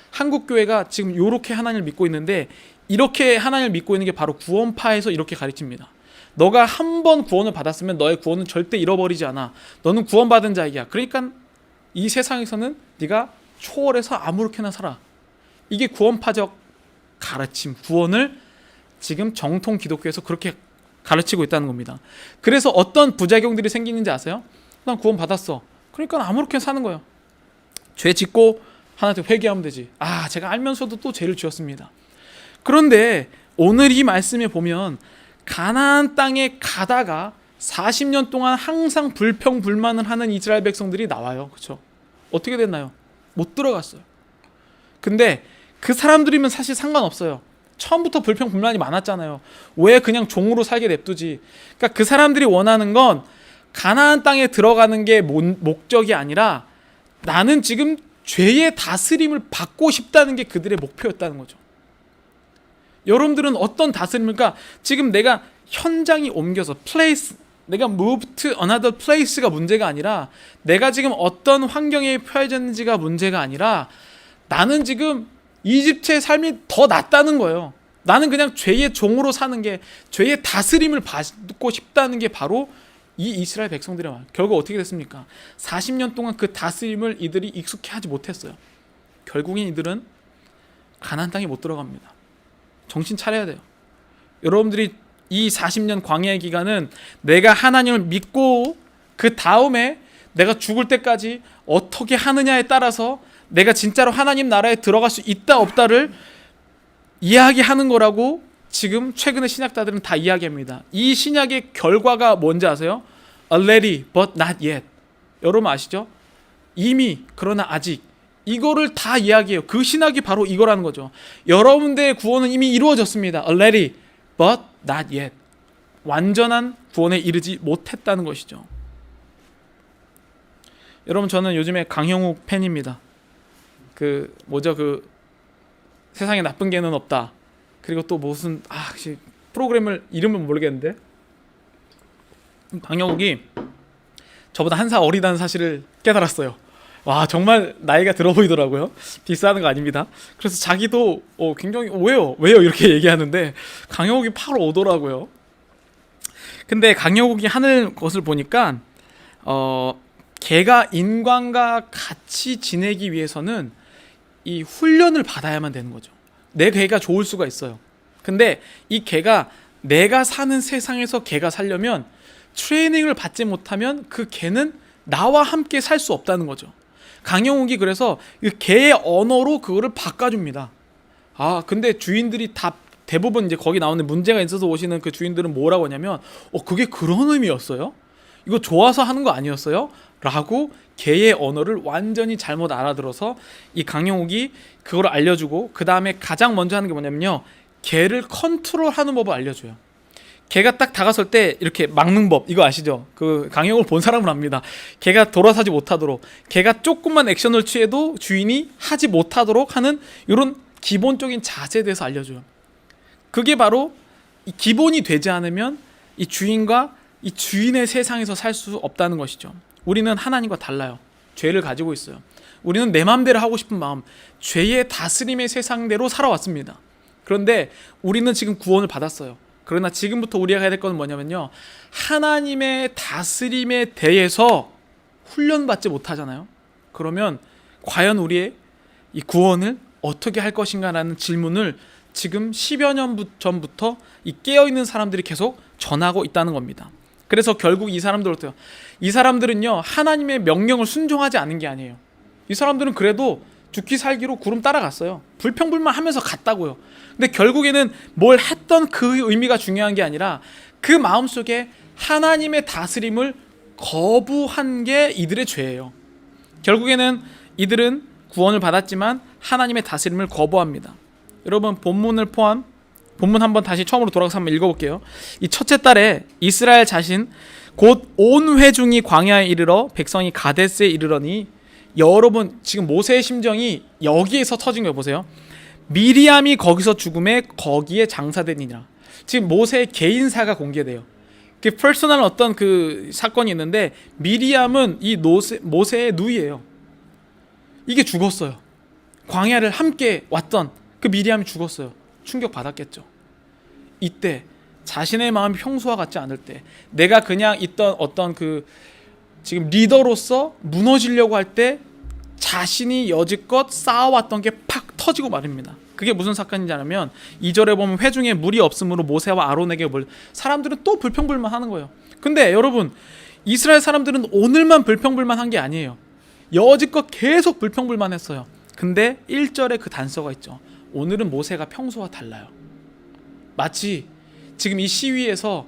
한국 교회가 지금 이렇게 하나님을 믿고 있는데, 이렇게 하나님을 믿고 있는 게 바로 구원파에서 이렇게 가르칩니다. 너가 한 번 구원을 받았으면 너의 구원은 절대 잃어버리지 않아. 너는 구원받은 자이야. 그러니까 이 세상에서는 네가 초월해서 아무렇게나 살아. 이게 구원파적 가르침, 구원을 지금 정통 기독교에서 그렇게 가르치고 있다는 겁니다. 그래서 어떤 부작용들이 생기는지 아세요? 난 구원 받았어. 그러니까 아무렇게 사는 거예요. 죄 짓고 하나님한테 회개하면 되지. 제가 알면서도 또 죄를 지었습니다. 그런데 오늘 이 말씀에 보면 가나안 땅에 가다가 40년 동안 항상 불평불만을 하는 이스라엘 백성들이 나와요. 그렇죠? 어떻게 됐나요? 못 들어갔어요. 근데 그 사람들이면 사실 상관없어요. 처음부터 불평불만이 많았잖아요. 왜 그냥 종으로 살게 냅두지? 그러니까 그 사람들이 원하는 건 가나안 땅에 들어가는 게 목적이 아니라 나는 지금 죄의 다스림을 받고 싶다는 게 그들의 목표였다는 거죠. 여러분들은 어떤 다스림일까? 지금 내가 현장이 옮겨서 내가 move to another place가 문제가 아니라, 내가 지금 어떤 환경에 처해졌는지가 문제가 아니라, 나는 지금 이집트의 삶이 더 낫다는 거예요. 나는 그냥 죄의 종으로 사는 게, 죄의 다스림을 받고 싶다는 게 바로 이 이스라엘 백성들의 말. 결국 어떻게 됐습니까? 40년 동안 그 다스림을 이들이 익숙해 하지 못했어요. 결국엔 이들은 가나안 땅에 못 들어갑니다. 정신 차려야 돼요. 여러분들이 이 40년 광야의 기간은 내가 하나님을 믿고 그 다음에 내가 죽을 때까지 어떻게 하느냐에 따라서 내가 진짜로 하나님 나라에 들어갈 수 있다 없다를 이야기하는 거라고 지금 최근의 신학자들은 다 이야기합니다. 이 신약의 결과가 뭔지 아세요? Already but not yet. 여러분 아시죠? 이미 그러나 아직. 이거를 다 이야기해요. 그 신학이 바로 이거라는 거죠. 여러분들의 구원은 이미 이루어졌습니다. Already but not yet. 완전한 구원에 이르지 못했다는 것이죠. 여러분, 저는 요즘에 강형욱 팬입니다. 그 세상에 나쁜 개는 없다. 그리고 또 무슨 프로그램을 이름은 모르겠는데, 강형욱이 저보다 한 살 어리다는 사실을 깨달았어요. 와, 정말 나이가 들어 보이더라고요. 디스하는 거 아닙니다. 그래서 자기도 굉장히 왜요 이렇게 얘기하는데 강형욱이 8'5더라고요. 근데 강형욱이 하는 것을 보니까 개가 인간과 같이 지내기 위해서는 이 훈련을 받아야만 되는 거죠. 내 개가 좋을 수가 있어요. 근데 이 개가 내가 사는 세상에서 개가 살려면 트레이닝을 받지 못하면 그 개는 나와 함께 살 수 없다는 거죠. 강영욱이 그래서 그 개의 언어로 그거를 바꿔줍니다. 근데 주인들이 다 대부분 이제 거기 나오는 문제가 있어서 오시는 그 주인들은 뭐라고 하냐면 그게 그런 의미였어요? 이거 좋아서 하는 거 아니었어요? 라고 개의 언어를 완전히 잘못 알아들어서 이 강영욱이 그걸 알려주고 그 다음에 가장 먼저 하는 게 뭐냐면요, 개를 컨트롤하는 법을 알려줘요. 개가 딱 다가설 때 이렇게 막는 법, 이거 아시죠? 그 강영욱을 본 사람은 압니다. 개가 돌아서지 못하도록, 개가 조금만 액션을 취해도 주인이 하지 못하도록 하는 이런 기본적인 자세에 대해서 알려줘요. 그게 바로 이 기본이 되지 않으면 이 주인과 이 주인의 세상에서 살 수 없다는 것이죠. 우리는 하나님과 달라요. 죄를 가지고 있어요. 우리는 내 마음대로 하고 싶은 마음, 죄의 다스림의 세상대로 살아왔습니다. 그런데 우리는 지금 구원을 받았어요. 그러나 지금부터 우리가 해야 될 건 뭐냐면요, 하나님의 다스림에 대해서 훈련받지 못하잖아요. 그러면 과연 우리의 이 구원을 어떻게 할 것인가라는 질문을 지금 10여 년 전부터 이 깨어있는 사람들이 계속 전하고 있다는 겁니다. 그래서 결국 이 사람들 어때요? 이 사람들은요, 하나님의 명령을 순종하지 않은 게 아니에요. 이 사람들은 그래도 죽기 살기로 구름 따라갔어요. 불평불만하면서 갔다고요. 근데 결국에는 뭘 했던 그 의미가 중요한 게 아니라 그 마음속에 하나님의 다스림을 거부한 게 이들의 죄예요. 결국에는 이들은 구원을 받았지만 하나님의 다스림을 거부합니다. 여러분, 본문 한번 다시 처음으로 돌아가서 한번 읽어볼게요. 이 첫째 달에 이스라엘 자신 곧 온 회중이 광야에 이르러 백성이 가데스에 이르러니, 여러분 지금 모세의 심정이 여기에서 터진 거 보세요. 미리암이 거기서 죽음에 거기에 장사되니라. 지금 모세의 개인사가 공개돼요. 그 퍼스널 어떤 그 사건이 있는데, 미리암은 이 모세의 누이예요. 이게 죽었어요. 광야를 함께 왔던 그 미리암이 죽었어요. 충격 받았겠죠. 이때 자신의 마음이 평소와 같지 않을 때, 내가 그냥 있던 어떤 그 지금 리더로서 무너지려고 할 때 자신이 여지껏 쌓아왔던 게 팍 터지고 말입니다. 그게 무슨 사건인지 아냐면 2절에 보면 회중에 물이 없으므로 모세와 아론에게 사람들은 또 불평불만하는 거예요. 근데 여러분, 이스라엘 사람들은 오늘만 불평불만한 게 아니에요. 여지껏 계속 불평불만했어요. 근데 1절에 그 단서가 있죠. 오늘은 모세가 평소와 달라요. 마치 지금 이 시위에서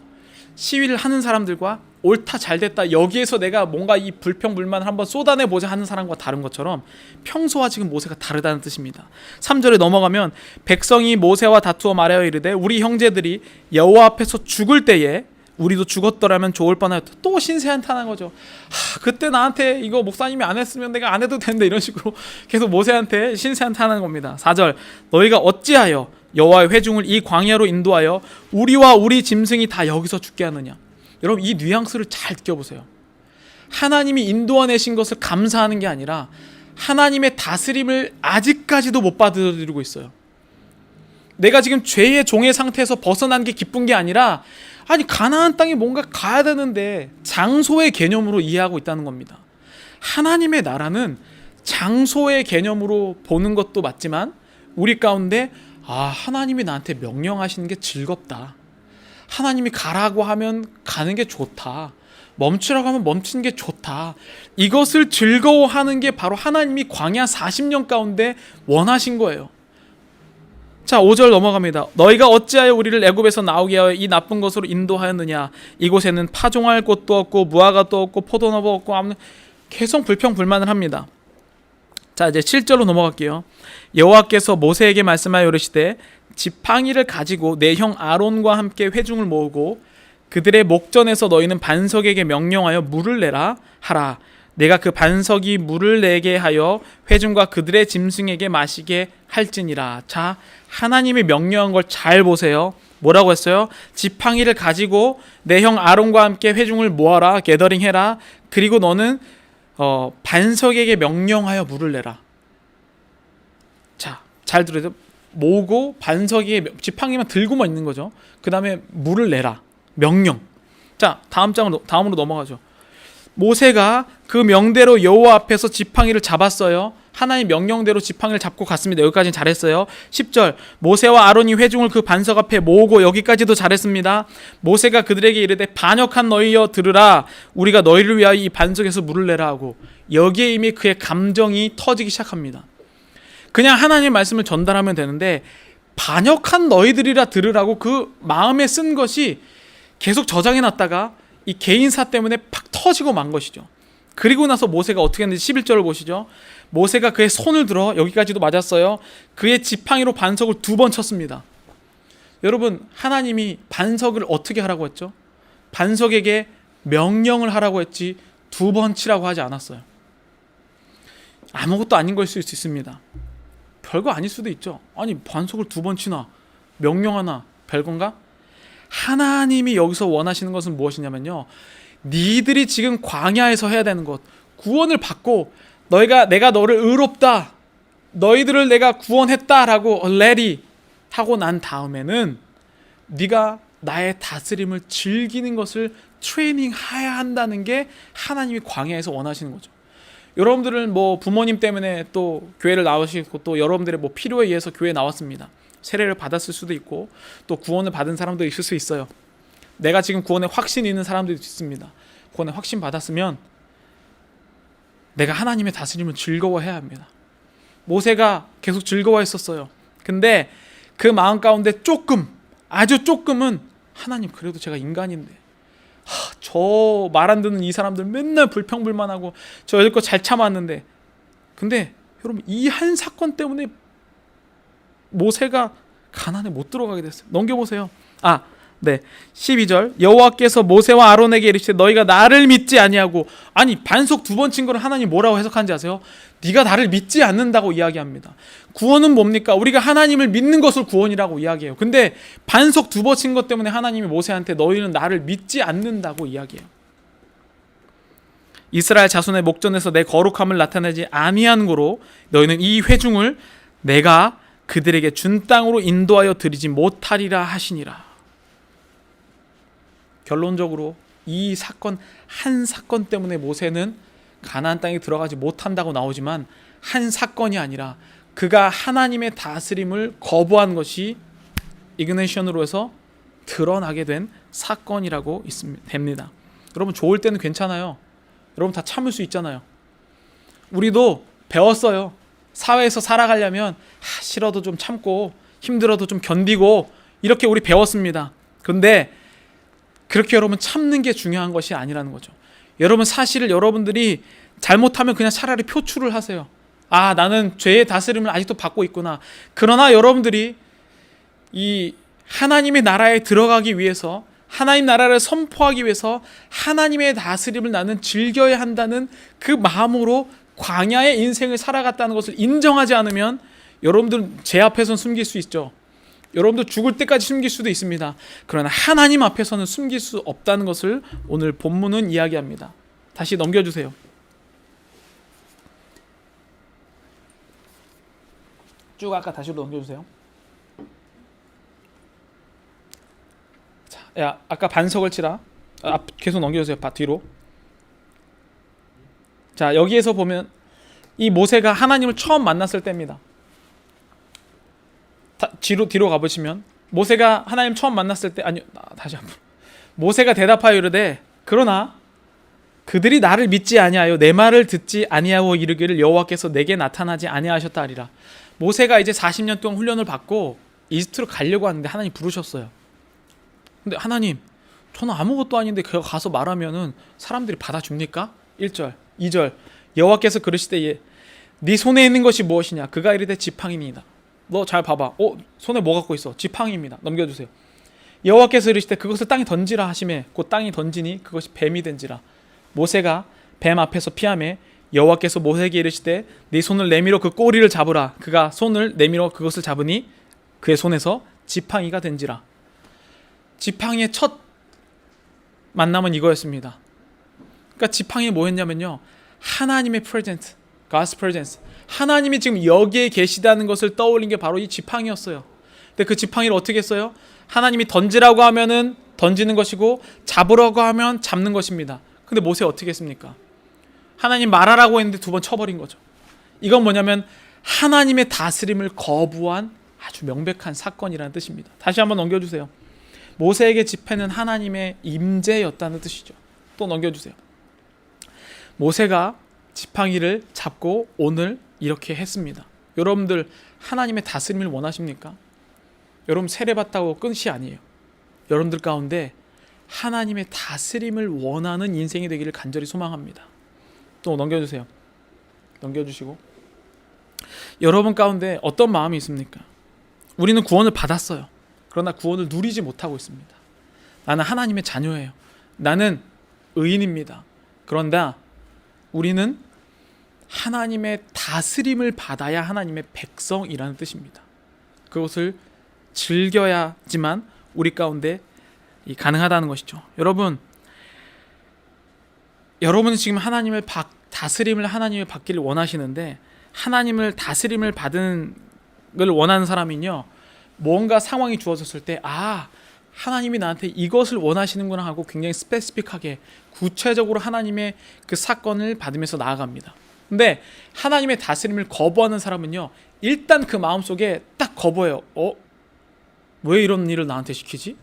시위를 하는 사람들과 옳다 잘됐다 여기에서 내가 뭔가 이 불평불만을 한번 쏟아내보자 하는 사람과 다른 것처럼 평소와 지금 모세가 다르다는 뜻입니다. 3절에 넘어가면 백성이 모세와 다투어 말하여 이르되 우리 형제들이 여호와 앞에서 죽을 때에 우리도 죽었더라면 좋을 뻔하였다. 또 신세한탄한 거죠. 그때 나한테 이거 목사님이 안 했으면 내가 안 해도 되는데, 이런 식으로 계속 모세한테 신세한탄하는 겁니다. 4절 너희가 어찌하여 여호와의 회중을 이 광야로 인도하여 우리와 우리 짐승이 다 여기서 죽게 하느냐. 여러분, 이 뉘앙스를 잘 느껴보세요. 하나님이 인도해내신 것을 감사하는 게 아니라 하나님의 다스림을 아직까지도 못 받아들이고 있어요. 내가 지금 죄의 종의 상태에서 벗어난 게 기쁜 게 아니라, 아니 가나안 땅에 뭔가 가야 되는데 장소의 개념으로 이해하고 있다는 겁니다. 하나님의 나라는 장소의 개념으로 보는 것도 맞지만 우리 가운데 하나님이 나한테 명령하시는 게 즐겁다, 하나님이 가라고 하면 가는 게 좋다, 멈추라고 하면 멈추는 게 좋다, 이것을 즐거워하는 게 바로 하나님이 광야 40년 가운데 원하신 거예요. 자, 5절 넘어갑니다. 너희가 어찌하여 우리를 애굽에서 나오게 하여 이 나쁜 것으로 인도하였느냐. 이곳에는 파종할 곳도 없고 무화과도 없고 포도나무 없고 계속 불평불만을 합니다. 자, 이제 7절로 넘어갈게요. 여호와께서 모세에게 말씀하여 이르시되 지팡이를 가지고 내 형 아론과 함께 회중을 모으고 그들의 목전에서 너희는 반석에게 명령하여 물을 내라 하라. 내가 그 반석이 물을 내게 하여 회중과 그들의 짐승에게 마시게 할지니라. 자, 하나님이 명령한 걸 잘 보세요. 뭐라고 했어요? 지팡이를 가지고 내 형 아론과 함께 회중을 모아라, 게더링 해라. 그리고 너는 반석에게 명령하여 물을 내라. 자, 잘 들으세요. 모으고 반석에 지팡이만 들고만 있는 거죠. 그 다음에 물을 내라. 명령. 자, 다음으로 넘어가죠. 모세가 그 명대로 여호와 앞에서 지팡이를 잡았어요. 하나님 명령대로 지팡이를 잡고 갔습니다. 여기까지는 잘했어요. 10절 모세와 아론이 회중을 그 반석 앞에 모으고, 여기까지도 잘했습니다. 모세가 그들에게 이르되 반역한 너희여 들으라. 우리가 너희를 위하여 이 반석에서 물을 내라 하고, 여기에 이미 그의 감정이 터지기 시작합니다. 그냥 하나님의 말씀을 전달하면 되는데 반역한 너희들이라 들으라고 그 마음에 쓴 것이 계속 저장해 놨다가 이 개인사 때문에 팍 터지고 만 것이죠. 그리고 나서 모세가 어떻게 했는지 11절을 보시죠. 모세가 그의 손을 들어, 여기까지도 맞았어요, 그의 지팡이로 반석을 2번 쳤습니다. 여러분, 하나님이 반석을 어떻게 하라고 했죠? 반석에게 명령을 하라고 했지 2번 치라고 하지 않았어요. 아무것도 아닌 걸 수 있습니다. 별거 아닐 수도 있죠. 아니, 반석을 2번 치나, 명령하나, 별건가? 하나님이 여기서 원하시는 것은 무엇이냐면요, 니들이 지금 광야에서 해야 되는 것, 구원을 받고 내가 너를 의롭다, 너희들을 내가 구원했다라고 already 하고 난 다음에는 네가 나의 다스림을 즐기는 것을 트레이닝해야 한다는 게 하나님이 광야에서 원하시는 거죠. 여러분들은 뭐 부모님 때문에 또 교회를 나오시고 또 여러분들의 뭐 필요에 의해서 교회에 나왔습니다. 세례를 받았을 수도 있고 또 구원을 받은 사람도 있을 수 있어요. 내가 지금 구원에 확신이 있는 사람들도 있습니다. 구원에 확신 받았으면 내가 하나님의 다스림을 즐거워해야 합니다. 모세가 계속 즐거워했었어요. 근데 그 마음 가운데 조금, 아주 조금은, 하나님, 그래도 제가 인간인데 저 말 안 듣는 이 사람들 맨날 불평불만하고 저 여태껏 잘 참았는데, 근데 여러분, 이 한 사건 때문에 모세가 가나안에 못 들어가게 됐어요. 넘겨보세요. 12절, 여호와께서 모세와 아론에게 이르시되 너희가 나를 믿지 아니하고, 아니, 반석 2번 친 거를 하나님 뭐라고 해석하는지 아세요? 네가 나를 믿지 않는다고 이야기합니다. 구원은 뭡니까? 우리가 하나님을 믿는 것을 구원이라고 이야기해요. 근데 반석 2번 친 것 때문에 하나님이 모세한테 너희는 나를 믿지 않는다고 이야기해요. 이스라엘 자손의 목전에서 내 거룩함을 나타내지 아니한 고로 너희는 이 회중을 내가 그들에게 준 땅으로 인도하여 드리지 못하리라 하시니라. 결론적으로 이 사건, 한 사건 때문에 모세는 가나안 땅에 들어가지 못한다고 나오지만, 한 사건이 아니라 그가 하나님의 다스림을 거부한 것이 이그네이션으로 해서 드러나게 된 사건이라고 됩니다. 여러분, 좋을 때는 괜찮아요. 여러분 다 참을 수 있잖아요. 우리도 배웠어요. 사회에서 살아가려면 싫어도 좀 참고 힘들어도 좀 견디고, 이렇게 우리 배웠습니다. 근데 그렇게 여러분 참는 게 중요한 것이 아니라는 거죠. 여러분, 사실을 여러분들이 잘못하면 그냥 차라리 표출을 하세요. 아, 나는 죄의 다스림을 아직도 받고 있구나. 그러나 여러분들이 이 하나님의 나라에 들어가기 위해서, 하나님 나라를 선포하기 위해서 하나님의 다스림을 나는 즐겨야 한다는 그 마음으로 광야의 인생을 살아갔다는 것을 인정하지 않으면 여러분들은 제 앞에서는 숨길 수 있죠. 여러분도 죽을 때까지 숨길 수도 있습니다. 그러나 하나님 앞에서는 숨길 수 없다는 것을 오늘 본문은 이야기합니다. 다시 넘겨주세요. 쭉 아까 다시 넘겨주세요. 자, 아까 반석을 치라. 계속 넘겨주세요. 뒤로. 자, 여기에서 보면 이 모세가 하나님을 처음 만났을 때입니다. 뒤로 가보시면, 모세가 하나님 처음 만났을 때, 다시 한번. 모세가 대답하여 이르되 그러나 그들이 나를 믿지 아니하여 내 말을 듣지 아니하고 이르기를 여호와께서 내게 나타나지 아니하셨다 하리라. 모세가 이제 40년 동안 훈련을 받고 이집트로 가려고 하는데 하나님 부르셨어요. 근데 하나님, 저는 아무것도 아닌데 가서 말하면은 사람들이 받아줍니까? 1절, 2절, 여호와께서 그러시되 네 손에 있는 것이 무엇이냐? 그가 이르되 지팡이니이다. 너 잘 봐봐. 손에 뭐 갖고 있어? 지팡이입니다. 넘겨주세요. 여호와께서 이르시되 그것을 땅에 던지라 하시매 곧 땅이 던지니 그것이 뱀이 된지라. 모세가 뱀 앞에서 피하매 여호와께서 모세에게 이르시되 네 손을 내밀어 그 꼬리를 잡으라. 그가 손을 내밀어 그것을 잡으니 그의 손에서 지팡이가 된지라. 지팡이의 첫 만남은 이거였습니다. 그러니까 지팡이 뭐였냐면요, 하나님의 프레젠트, God's presence, 하나님이 지금 여기에 계시다는 것을 떠올린 게 바로 이 지팡이였어요. 근데 그 지팡이를 어떻게 했어요? 하나님이 던지라고 하면은 던지는 것이고 잡으라고 하면 잡는 것입니다. 근데 모세 어떻게 했습니까? 하나님 말하라고 했는데 2번 쳐버린 거죠. 이건 뭐냐면 하나님의 다스림을 거부한 아주 명백한 사건이라는 뜻입니다. 다시 한번 넘겨주세요. 모세에게 집회는 하나님의 임재였다는 뜻이죠. 또 넘겨주세요. 모세가 지팡이를 잡고 오늘 이렇게 했습니다. 여러분들 하나님의 다스림을 원하십니까? 여러분 세례받다고 끝이 아니에요. 여러분들 가운데 하나님의 다스림을 원하는 인생이 되기를 간절히 소망합니다. 또 넘겨주세요. 넘겨주시고, 여러분 가운데 어떤 마음이 있습니까? 우리는 구원을 받았어요. 그러나 구원을 누리지 못하고 있습니다. 나는 하나님의 자녀예요. 나는 의인입니다. 그런데 우리는 하나님의 다스림을 받아야 하나님의 백성이라는 뜻입니다. 그것을 즐겨야지만 우리 가운데 가능하다는 것이죠. 여러분은 지금 하나님의 다스림을 하나님을 받기를 원하시는데, 하나님을 다스림을 받은 걸 원하는 사람은요, 뭔가 상황이 주어졌을 때 하나님이 나한테 이것을 원하시는구나 하고 굉장히 스페시픽하게 구체적으로 하나님의 그 사건을 받으면서 나아갑니다. 근데 하나님의 다스림을 거부하는 사람은요, 일단 그 마음속에 딱 거부해요. 왜 이런 일을 나한테 시키지?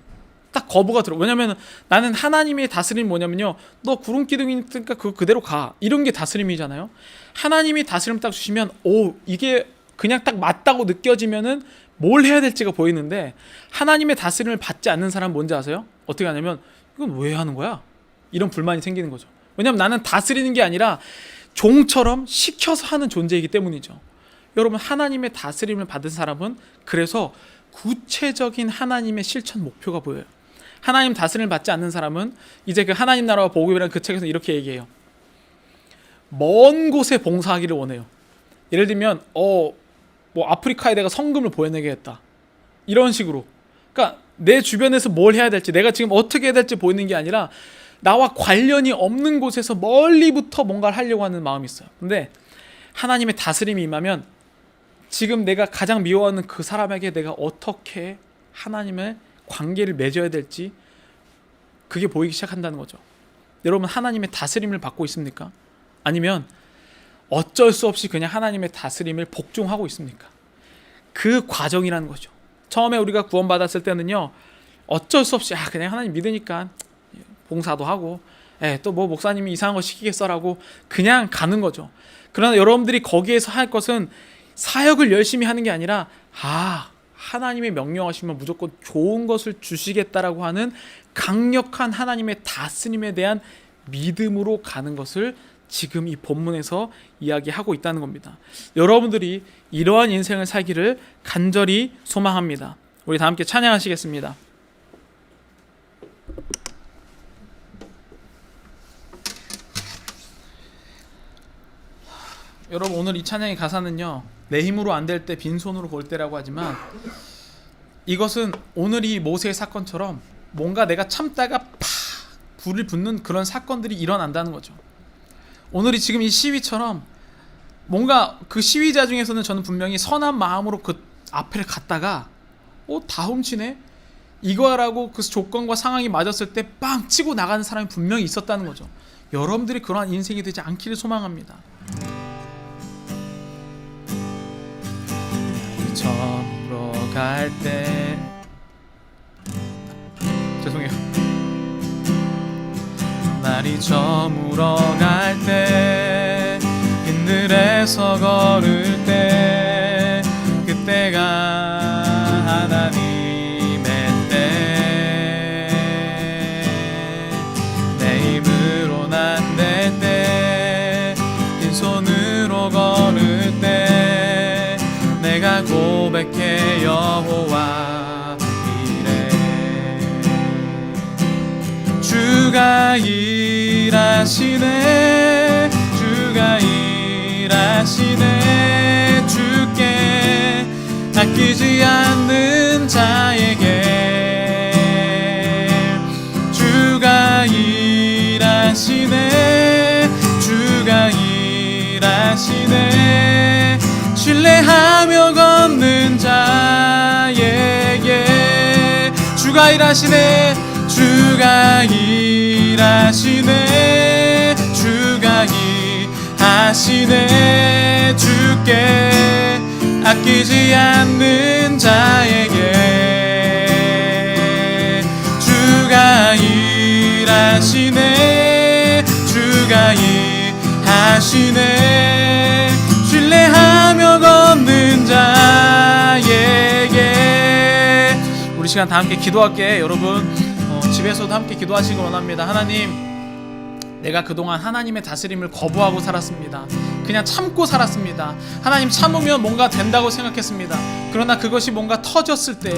딱 거부가 들어. 왜냐면 나는 하나님의 다스림이 뭐냐면요, 너 구름 기둥이 있으니까 그거 그대로 가, 이런 게 다스림이잖아요. 하나님이 다스림 딱 주시면 이게 그냥 딱 맞다고 느껴지면은 뭘 해야 될지가 보이는데, 하나님의 다스림을 받지 않는 사람은 뭔지 아세요? 어떻게 하냐면, 이건 왜 하는 거야? 이런 불만이 생기는 거죠. 왜냐면 나는 다스리는 게 아니라 종처럼 시켜서 하는 존재이기 때문이죠. 여러분, 하나님의 다스림을 받은 사람은 그래서 구체적인 하나님의 실천 목표가 보여요. 하나님 다스림을 받지 않는 사람은 이제 그 하나님 나라와 복음이라는 그 책에서 이렇게 얘기해요. 먼 곳에 봉사하기를 원해요. 예를 들면 아프리카에 내가 성금을 보내겠다, 이런 식으로. 그러니까 내 주변에서 뭘 해야 될지, 내가 지금 어떻게 해야 될지 보이는 게 아니라 나와 관련이 없는 곳에서 멀리부터 뭔가를 하려고 하는 마음이 있어요. 근데 하나님의 다스림이 임하면 지금 내가 가장 미워하는 그 사람에게 내가 어떻게 하나님의 관계를 맺어야 될지, 그게 보이기 시작한다는 거죠. 여러분, 하나님의 다스림을 받고 있습니까? 아니면 어쩔 수 없이 그냥 하나님의 다스림을 복종하고 있습니까? 그 과정이라는 거죠. 처음에 우리가 구원받았을 때는요, 어쩔 수 없이 그냥 하나님 믿으니까 봉사도 하고, 또 뭐 목사님이 이상한 거 시키겠어라고 그냥 가는 거죠. 그러나 여러분들이 거기에서 할 것은 사역을 열심히 하는 게 아니라 하나님의 명령하시면 무조건 좋은 것을 주시겠다라고 하는 강력한 하나님의 다스림에 대한 믿음으로 가는 것을 지금 이 본문에서 이야기하고 있다는 겁니다. 여러분들이 이러한 인생을 살기를 간절히 소망합니다. 우리 다 함께 찬양하시겠습니다. 여러분, 오늘 이 찬양의 가사는요, 내 힘으로 안 될 때 빈손으로 볼 때라고 하지만, 이것은 오늘 이 모세의 사건처럼 뭔가 내가 참다가 불을 붙는 그런 사건들이 일어난다는 거죠. 오늘이 지금 이 시위처럼 뭔가 그 시위자 중에서는 저는 분명히 선한 마음으로 그 앞을 갔다가 다 훔치네? 이거라고 그 조건과 상황이 맞았을 때 빵 치고 나가는 사람이 분명히 있었다는 거죠. 여러분들이 그러한 인생이 되지 않기를 소망합니다. 저물어 갈 때, 죄송해요. 날이 저물어 갈 때, 빈들에서 걸을 때, 그때가 하나님의 때, 내 힘으로 안 될 때, 빈손으로 걸을 때, 내가 고백해 여호와 이래. 주가 일하시네, 주가 일하시네. 주께 아끼지 않는 자에게 주가 일하시네, 주가 일하시네. 신뢰하며 걷는 자에게 주가 일하시네, 주가 일하시네, 주가 일하시네. 주께 아끼지 않는 자에게 주가 일하시네, 주가 일하시네. 신뢰하며 걷는 자에게 시간 다 함께 기도할게. 여러분 집에서도 함께 기도하시기 원합니다. 하나님, 내가 그동안 하나님의 다스림을 거부하고 살았습니다. 그냥 참고 살았습니다. 하나님, 참으면 뭔가 된다고 생각했습니다. 그러나 그것이 뭔가 터졌을 때,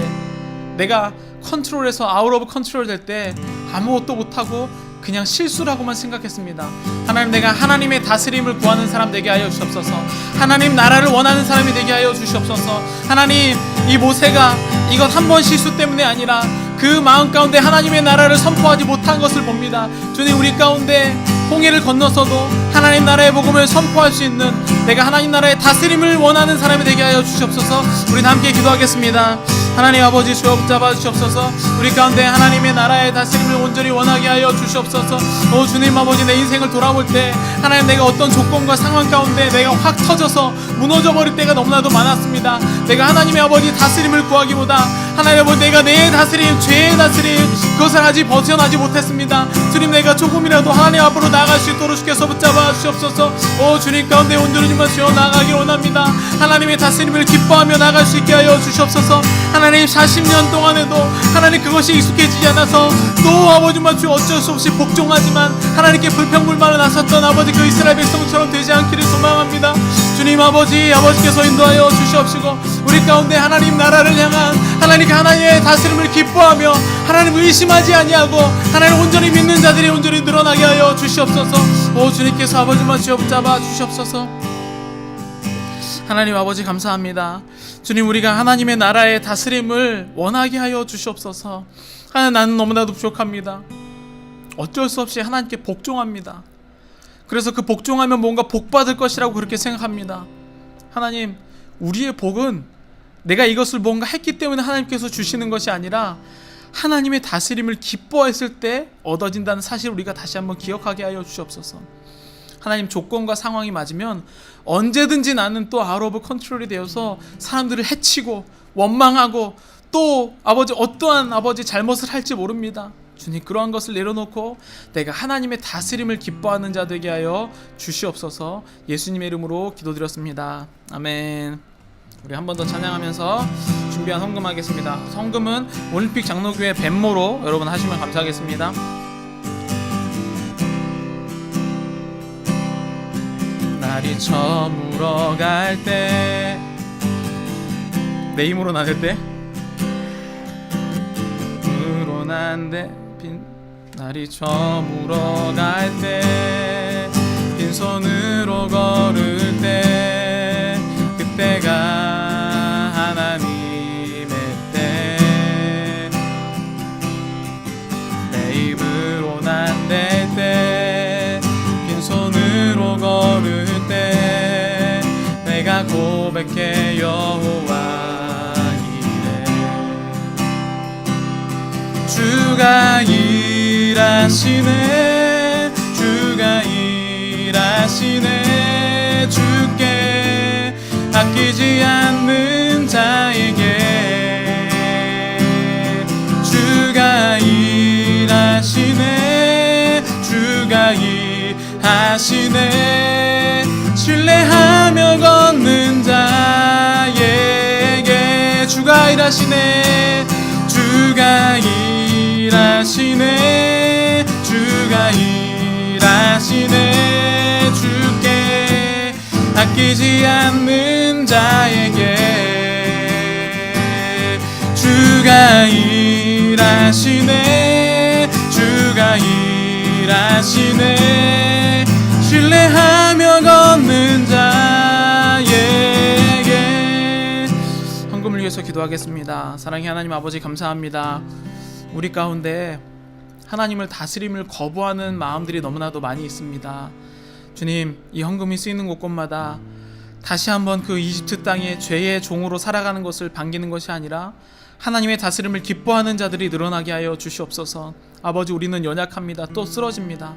내가 컨트롤에서 아웃 오브 컨트롤 될 때 아무것도 못하고 그냥 실수라고만 생각했습니다. 하나님, 내가 하나님의 다스림을 구하는 사람 되게 하여 주시옵소서. 하나님 나라를 원하는 사람이 되게 하여 주시옵소서. 하나님, 이 모세가 이것 한 번 실수 때문에 아니라 그 마음 가운데 하나님의 나라를 선포하지 못한 것을 봅니다. 주님, 우리 가운데 홍해를 건너서도 하나님 나라의 복음을 선포할 수 있는, 내가 하나님 나라의 다스림을 원하는 사람이 되게 하여 주시옵소서. 우리 함께 기도하겠습니다. 하나님 아버지, 주여 붙잡아 주시옵소서. 우리 가운데 하나님의 나라의 다스림을 온전히 원하게 하여 주시옵소서. 오 주님 아버지, 내 인생을 돌아볼 때 하나님, 내가 어떤 조건과 상황 가운데 내가 확 터져서 무너져 버릴 때가 너무나도 많았습니다. 내가 하나님의 아버지 다스림을 구하기보다 하나님 아버지, 내가 내 다스림, 죄의 다스림, 그것을 아직 벗어나지 못했습니다. 주님, 내가 조금이라도 하나님 앞으로 나아갈 수 있도록 주께서 붙잡아 주시옵소서. 오 주님 가운데 온전히 주만 주여 나아가길 원합니다. 하나님의 다스림을 기뻐하며 나아갈 수 있게 하여 주시옵소서. 하나님, 40년 동안에도 하나님 그것이 익숙해지지 않아서 또 아버지만 주여 어쩔 수 없이 복종하지만 하나님께 불평불만을 하셨던 아버지 그 이스라엘 백성처럼 되지 않기를 소망합니다. 주님 아버지, 아버지께서 인도하여 주시옵시고 우리 가운데 하나님 나라를 향한 하나님의 다스림을 기뻐하며 하나님 의심하지 아니하고 하나님 온전히 믿는 자들이 온전히 늘어나게 하여 주시옵소서. 오 주님께서 아버지만 주여 붙잡아 주시옵소서. 하나님 아버지, 감사합니다. 주님, 우리가 하나님의 나라의 다스림을 원하게 하여 주시옵소서. 하나님, 나는 너무나도 부족합니다. 어쩔 수 없이 하나님께 복종합니다. 그래서 그 복종하면 뭔가 복받을 것이라고 그렇게 생각합니다. 하나님, 우리의 복은 내가 이것을 뭔가 했기 때문에 하나님께서 주시는 것이 아니라 하나님의 다스림을 기뻐했을 때 얻어진다는 사실을 우리가 다시 한번 기억하게 하여 주시옵소서. 하나님, 조건과 상황이 맞으면 언제든지 나는 또 아웃 오브 컨트롤이 되어서 사람들을 해치고 원망하고 또 아버지 어떠한 아버지 잘못을 할지 모릅니다. 주님, 그러한 것을 내려놓고 내가 하나님의 다스림을 기뻐하는 자 되게 하여 주시옵소서. 예수님의 이름으로 기도드렸습니다. 아멘. 우리 한 번 더 찬양하면서 준비한 헌금하겠습니다. 헌금은 올림픽 장로교회 벤모로 여러분 하시면 감사하겠습니다. 날이 저물어 갈 때, 내 힘으로 나눌 때, 불어난데 날이 저물어 갈 때, 빈손으로 걸을 때, 그때가 하나님의 때, 내 입으로 난댈 때, 빈손으로 걸을 때, 내가 고백해 여호와 이래. 주가 일하시네, 주가 일하시네. 주께 아끼지 않는 자에게 주가 일하시네, 주가 일하시네. 신뢰하며 걷는 자에게 주가 일하시네, 주가 일하시네, 주가 일하시네. 주께 아끼지 않는 자에게 주가 일하시네, 주가 일하시네. 신뢰하며 걷는 자에게. 헌금을 위해서 기도하겠습니다. 사랑의 하나님 아버지, 감사합니다. 우리 가운데 하나님을 다스림을 거부하는 마음들이 너무나도 많이 있습니다. 주님, 이 헌금이 쓰이는 곳곳마다 다시 한번 그 이집트 땅의 죄의 종으로 살아가는 것을 반기는 것이 아니라 하나님의 다스림을 기뻐하는 자들이 늘어나게 하여 주시옵소서. 아버지, 우리는 연약합니다. 또 쓰러집니다.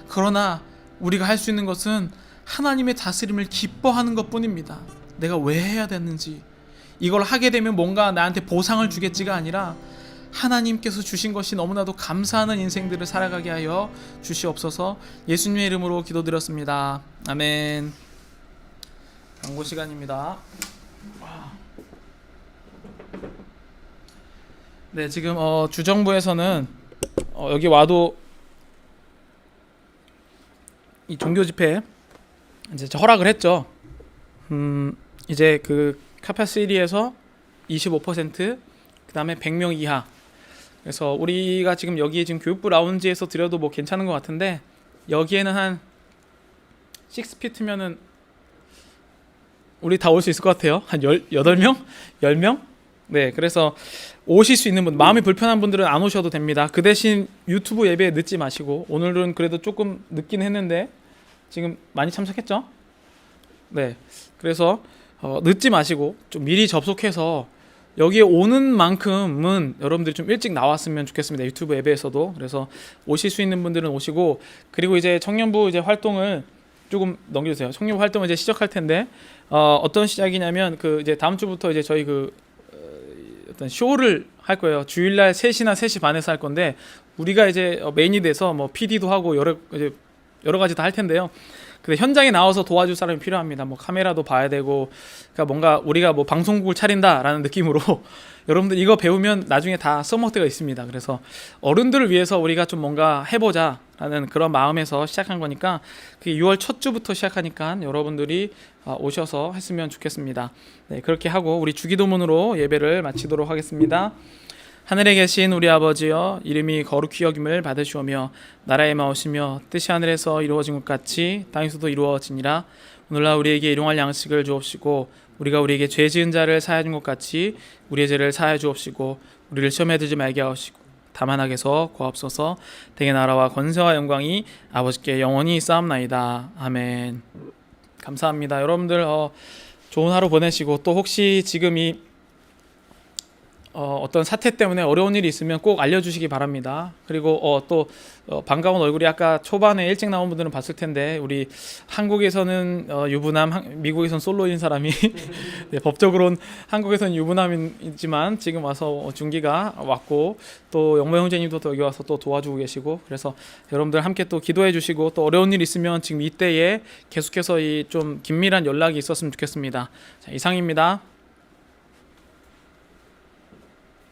그러나 우리가 할 수 있는 것은 하나님의 다스림을 기뻐하는 것뿐입니다. 내가 왜 해야 되는지, 이걸 하게 되면 뭔가 나한테 보상을 주겠지가 아니라 하나님께서 주신 것이 너무나도 감사하는 인생들을 살아가게 하여 주시옵소서. 예수님의 이름으로 기도드렸습니다. 아멘. 광고 시간입니다. 네, 지금 주정부에서는 여기 와도 이 종교 집회 이제 허락을 했죠. 이제 그 카파시티에서 25%, 그다음에 100명 이하. 그래서 우리가 지금 여기에 지금 교육부 라운지에서 드려도 뭐 괜찮은 것 같은데, 여기에는 한 6피트면은 우리 다 올 수 있을 것 같아요. 한 8명? 10명? 네, 그래서 오실 수 있는 분, 마음이 불편한 분들은 안 오셔도 됩니다. 그 대신 유튜브 예배에 늦지 마시고, 오늘은 그래도 조금 늦긴 했는데 지금 많이 참석했죠? 네, 그래서 늦지 마시고 좀 미리 접속해서 여기에 오는 만큼은 여러분들이 좀 일찍 나왔으면 좋겠습니다. 유튜브 앱에서도. 그래서 오실 수 있는 분들은 오시고, 그리고 이제 청년부 이제 활동을 조금 넘겨주세요. 청년부 활동을 이제 시작할 텐데 어떤 시작이냐면 그 이제 다음 주부터 이제 저희 그 어떤 쇼를 할 거예요. 주일날 3시나 3시 반에서 할 건데, 우리가 이제 메인이 돼서 뭐 PD도 하고 여러 가지 다 할 텐데요. 근데 현장에 나와서 도와줄 사람이 필요합니다. 뭐 카메라도 봐야 되고, 그러니까 뭔가 우리가 뭐 방송국을 차린다라는 느낌으로 여러분들 이거 배우면 나중에 다 써먹을 때가 있습니다. 그래서 어른들을 위해서 우리가 좀 뭔가 해보자라는 그런 마음에서 시작한 거니까, 그게 6월 첫 주부터 시작하니까 여러분들이 오셔서 했으면 좋겠습니다. 네, 그렇게 하고 우리 주기도문으로 예배를 마치도록 하겠습니다. 하늘에 계신 우리 아버지여, 이름이 거룩히 여김을 받으시오며 나라의 마오시며 뜻이 하늘에서 이루어진 것 같이 땅에서도 이루어지니라. 오늘날 우리에게 일용할 양식을 주옵시고, 우리가 우리에게 죄 지은 자를 사하여 준 것 같이 우리의 죄를 사하여 주옵시고, 우리를 시험에 들지 말게 하옵시고 다만 악에서 구하옵소서. 대개 나라와 권세와 영광이 아버지께 영원히 쌓옵나이다. 아멘. 감사합니다. 여러분들 좋은 하루 보내시고, 또 혹시 지금 이 어떤 사태 때문에 어려운 일이 있으면 꼭 알려주시기 바랍니다. 그리고 또 반가운 얼굴이 아까 초반에 일찍 나온 분들은 봤을 텐데, 우리 한국에서는 유부남, 미국에서는 솔로인 사람이 네, 법적으로는 한국에서는 유부남이지만 지금 와서 중기가 왔고, 또 영모 형제님도 또 여기 와서 또 도와주고 계시고, 그래서 여러분들 함께 또 기도해 주시고, 또 어려운 일 있으면 지금 이때에 계속해서 이 좀 긴밀한 연락이 있었으면 좋겠습니다. 자, 이상입니다.